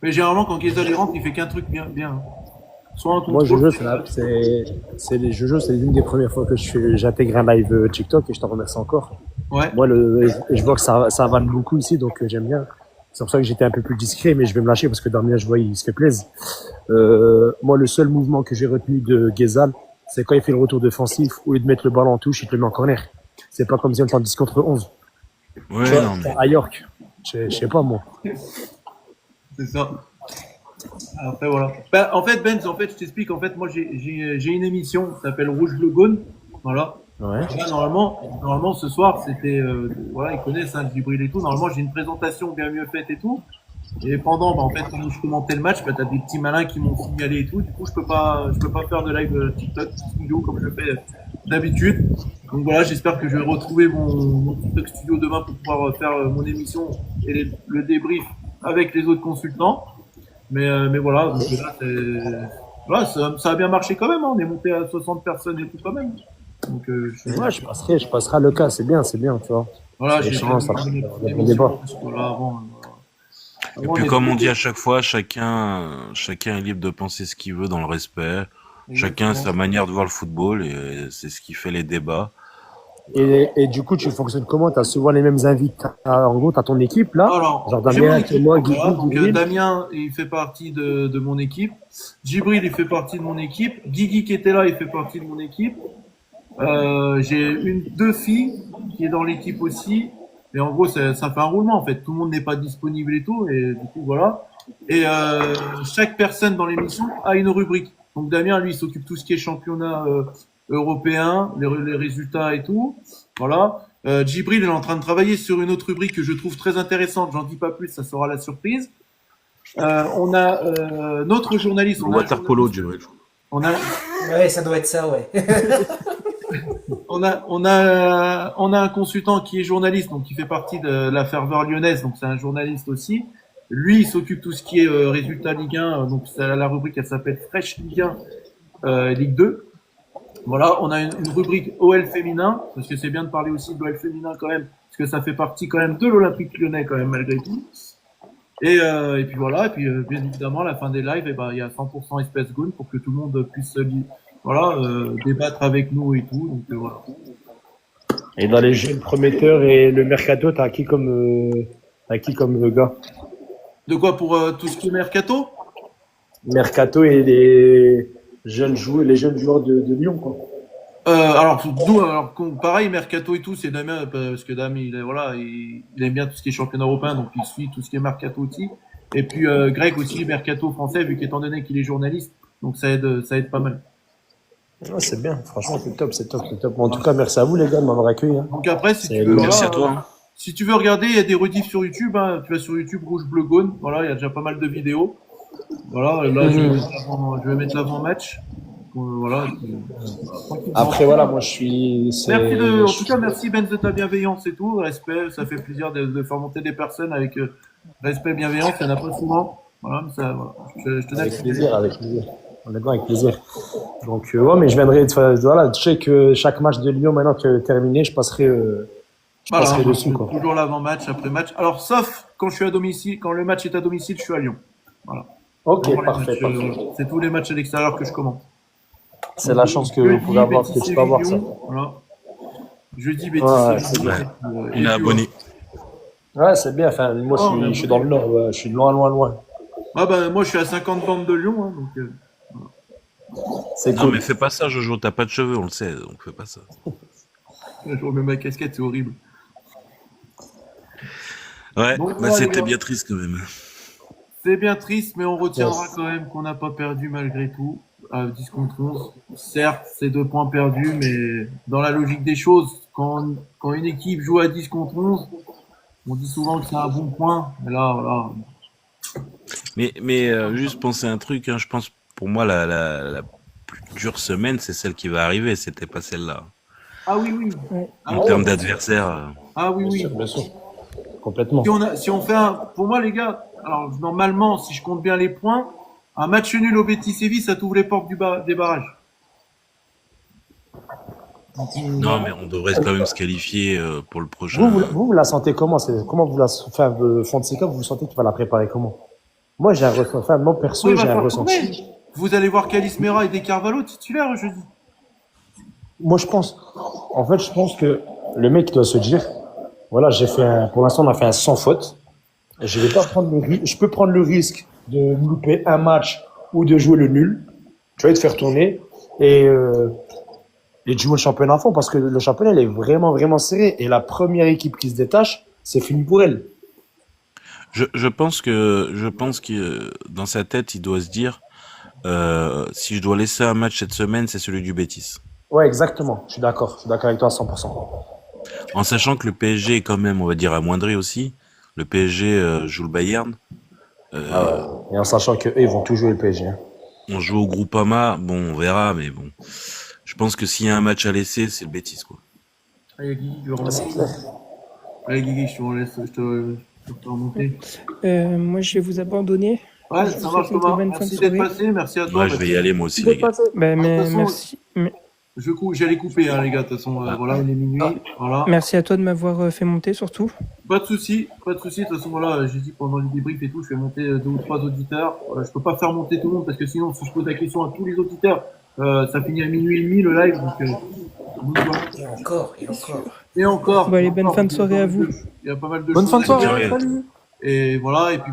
Mais généralement, quand Ghezal rentre, il fait qu'un truc bien. Soit un Moi, contrôle. Jojo, c'est l'une des premières fois que j'intègre un live TikTok et je t'en remercie encore. Ouais. Moi, je vois que ça vanne beaucoup ici, donc j'aime bien. C'est pour ça que j'étais un peu plus discret, mais je vais me lâcher parce que Damien, je vois, il se fait plaisir. Moi, le seul mouvement que j'ai retenu de Ghezal, c'est quand il fait le retour défensif, au lieu de mettre le ballon en touche, il te le met en corner. C'est pas comme si on était en 10 contre 11. Ouais, Tu vois, non, mais. à York. Je sais pas, moi. C'est ça. Après, voilà. Bah, en fait, Benz, je t'explique. En fait, moi, j'ai une émission qui s'appelle Rouge Bleu Gaune. Voilà. Ouais. Et là, normalement, ce soir, c'était, voilà, ils connaissent, hein, Djibril et tout. Normalement, j'ai une présentation bien mieux faite et tout. Et pendant, en fait, quand je commentais le match, t'as des petits malins qui m'ont signalé et tout. Du coup, je peux pas faire de live TikTok studio comme je fais d'habitude. Donc voilà, j'espère que je vais retrouver mon TikTok studio demain pour pouvoir faire mon émission et le débrief avec les autres consultants. Mais voilà, donc là, voilà, ça a bien marché quand même, hein. On est monté à 60 personnes et tout quand même. Donc, Ouais, je passerai le cas, c'est bien, tu vois. voilà, C'est j'ai chiant, ça. fait Il y a bon débat. voilà, avant, Et puis comme on dit à chaque fois, chacun est libre de penser ce qu'il veut dans le respect. Chacun a sa manière de voir le football et c'est ce qui fait les débats. Et du coup, tu fonctionnes comment? T'as souvent les mêmes invités, en gros, t'as ton équipe, là? Alors, Genre j'ai mon Damien, équipe. moi, Voilà, donc, Guigui, Damien, il fait partie de mon équipe. Djibril, il fait partie de mon équipe. Guigui qui était là, il fait partie de mon équipe. J'ai deux filles qui est dans l'équipe aussi. Et en gros, ça fait un roulement, en fait. Tout le monde n'est pas disponible et tout. Et du coup, voilà. Et chaque personne dans l'émission a une rubrique. Donc Damien, lui, il s'occupe de tout ce qui est championnat européen, les résultats et tout. Voilà. Djibril est en train de travailler sur une autre rubrique que je trouve très intéressante. J'en dis pas plus, ça sera la surprise. On a notre journaliste. Le water polo, Djibril. On a Ouais, ça doit être ça, ouais. on a un consultant qui est journaliste, donc qui fait partie de la ferveur lyonnaise, donc c'est un journaliste aussi. Lui, il s'occupe de tout ce qui est résultats Ligue 1, donc c'est la rubrique, elle s'appelle Fresh Ligue 1, Ligue 2. Voilà, on a une rubrique OL féminin, parce que c'est bien de parler aussi de l'OL féminin quand même, parce que ça fait partie quand même de l'Olympique Lyonnais quand même malgré tout. Et puis voilà, et puis bien évidemment à la fin des lives, il y a 100% Espace Gone pour que tout le monde puisse débattre avec nous et tout. Donc voilà. Et dans les jeunes prometteurs et le mercato, t'as qui comme gars? De quoi pour tout ce qui est mercato? Mercato et les jeunes joueurs de Lyon, quoi. Alors pareil, mercato et tout, c'est Damien, parce que Damien, il aime bien tout ce qui est championnat européen, donc il suit tout ce qui est mercato aussi. Et puis Greg aussi, mercato français, vu qu'étant donné qu'il est journaliste, donc ça aide pas mal. Ah, c'est bien, franchement, c'est top. Bon, en tout cas, merci à vous, les gars, de m'avoir accueilli, hein. Donc après, si C'est tu veux, Merci à toi. si tu veux regarder, il y a des rediffs sur YouTube, hein. Tu vas sur YouTube Rouge Bleu Gaune, voilà, il y a déjà pas mal de vidéos. Voilà, là je vais mettre l'avant-match. Voilà. Après, voilà, moi, je suis... En tout cas, merci Ben de ta bienveillance et tout, respect, ça fait plaisir de faire monter des personnes avec respect et bienveillance, il n'y en a pas souvent. Voilà, mais ça, voilà. Je tenais Avec plaisir. Honnêtement, avec plaisir. Donc, ouais, mais je viendrai, voilà, je sais que chaque match de Lyon, maintenant que terminé, je passerai dessus, quoi. Toujours l'avant-match, après-match. Alors, sauf quand je suis à domicile, quand le match est à domicile, je suis à Lyon. Voilà. Ok, Pour les parfait. matchs, c'est tous les matchs à l'extérieur que je commente. C'est la chance que vous pouvez avoir, que tu peux avoir, ça. Voilà. Jeudi, Bétis. Ouais, c'est bien. Il est abonné. Ouais, c'est bien. Enfin, moi, je suis dans le nord, ouais. Je suis loin. Ah bah, moi, je suis à 50 bandes de Lyon, hein, donc. C'est Non, cool. mais fais pas ça, Jojo. T'as pas de cheveux, on le sait, donc fais pas ça. Je remets ma casquette, c'est horrible. Ouais, Bon, bah les c'était gars. bien triste quand même. C'est bien triste, mais on retiendra quand même qu'on n'a pas perdu malgré tout. À 10 contre 11. Certes, c'est 2 points perdus, mais dans la logique des choses, quand une équipe joue à 10 contre 11, on dit souvent que c'est un bon point. Mais là, voilà. Mais juste penser un truc, hein, je pense pour moi la plus dure semaine, c'est celle qui va arriver. C'était pas celle-là. Ah oui, oui. En termes d'adversaire. Ah oui, oui. Bien sûr. Complètement. Si on fait pour moi, les gars, alors normalement, si je compte bien les points, un match nul au Betis Séville, ça t'ouvre les portes des barrages. Non, mais on devrait quand même se qualifier pour le prochain. Vous la sentez comment? Comment vous la, enfin, Fonseca, vous sentez qu'il va la préparer comment? Moi, j'ai un ressenti, enfin, moi, perso, Oui, il va j'ai un falloir ressenti. tourner. Vous allez voir Calismera et De Carvalho titulaires jeudi. Moi, je pense que le mec doit se dire, voilà, pour l'instant, on a fait un sans faute. Je vais pas prendre je peux prendre le risque de louper un match ou de jouer le nul. Tu vas te faire tourner et de jouer le championnat à fond parce que le championnat, il est vraiment, vraiment serré. Et la première équipe qui se détache, c'est fini pour elle. Je pense que dans sa tête, il doit se dire, si je dois laisser un match cette semaine, c'est celui du Betis. Ouais, exactement. Je suis d'accord. Je suis d'accord avec toi à 100%. En sachant que le PSG est quand même, on va dire, amoindri aussi. Le PSG joue le Bayern. Ah ouais. Et en sachant que eux, ils vont tout jouer le PSG. Hein. On joue au Groupama. Bon, on verra, mais bon. Je pense que s'il y a un match à laisser, c'est le Betis, quoi. Allez, Guigui, je vais Ah, c'est remonter. clair. Allez, Guigui, je te laisse, je te remonter. Moi, je vais vous abandonner. Ouais, Je ça vous marche, souhaite une Thomas. très bonne fin de Merci d'être soirée. passé, merci à toi. Ouais, je vais y aller, moi aussi, les gars. Bah, De toute façon, merci. j'allais couper, hein, les gars, de toute façon, voilà, il est minuit, voilà. Merci à toi de m'avoir fait monter, surtout. Pas de souci, de toute façon, voilà, j'ai dit pendant le débrief et tout, je fais monter 2 ou 3 auditeurs. Je peux pas faire monter tout le monde parce que sinon, si je pose la question à tous les auditeurs, ça finit à minuit et demi le live, donc voilà. Et encore, et encore. Et encore. Bon, allez, encore, bonne fin de il y a pas soirée à mal vous. il y a pas mal de Bonne choses fin de à soirée. dire. Salut. Et voilà, et puis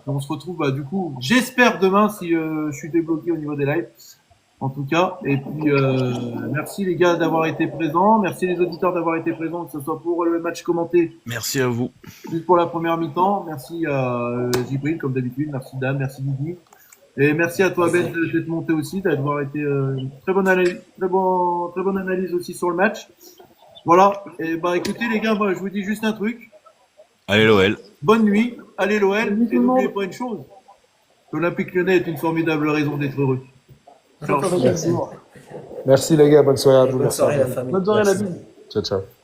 on se retrouve, du coup, j'espère demain si je suis débloqué au niveau des lives. En tout cas, et puis merci les gars d'avoir été présents, merci les auditeurs d'avoir été présents, que ce soit pour le match commenté, Merci à vous. juste pour la première mi-temps, merci à Jibril comme d'habitude, merci Dan, merci Didi, et merci à toi Ben d'être monté aussi, d'avoir été très bonne analyse aussi sur le match. Voilà, et écoutez les gars, moi, je vous dis juste un truc, Allez, l'OL. bonne nuit, allez l'OL, Bonne nuit, et tout le n'oubliez monde. pas une chose, l'Olympique Lyonnais est une formidable raison d'être heureux. Ciao. Merci les gars. Bonne soirée à vous. Bonne Merci. soirée la famille. Bonne soirée la Merci. bise. Ciao, ciao.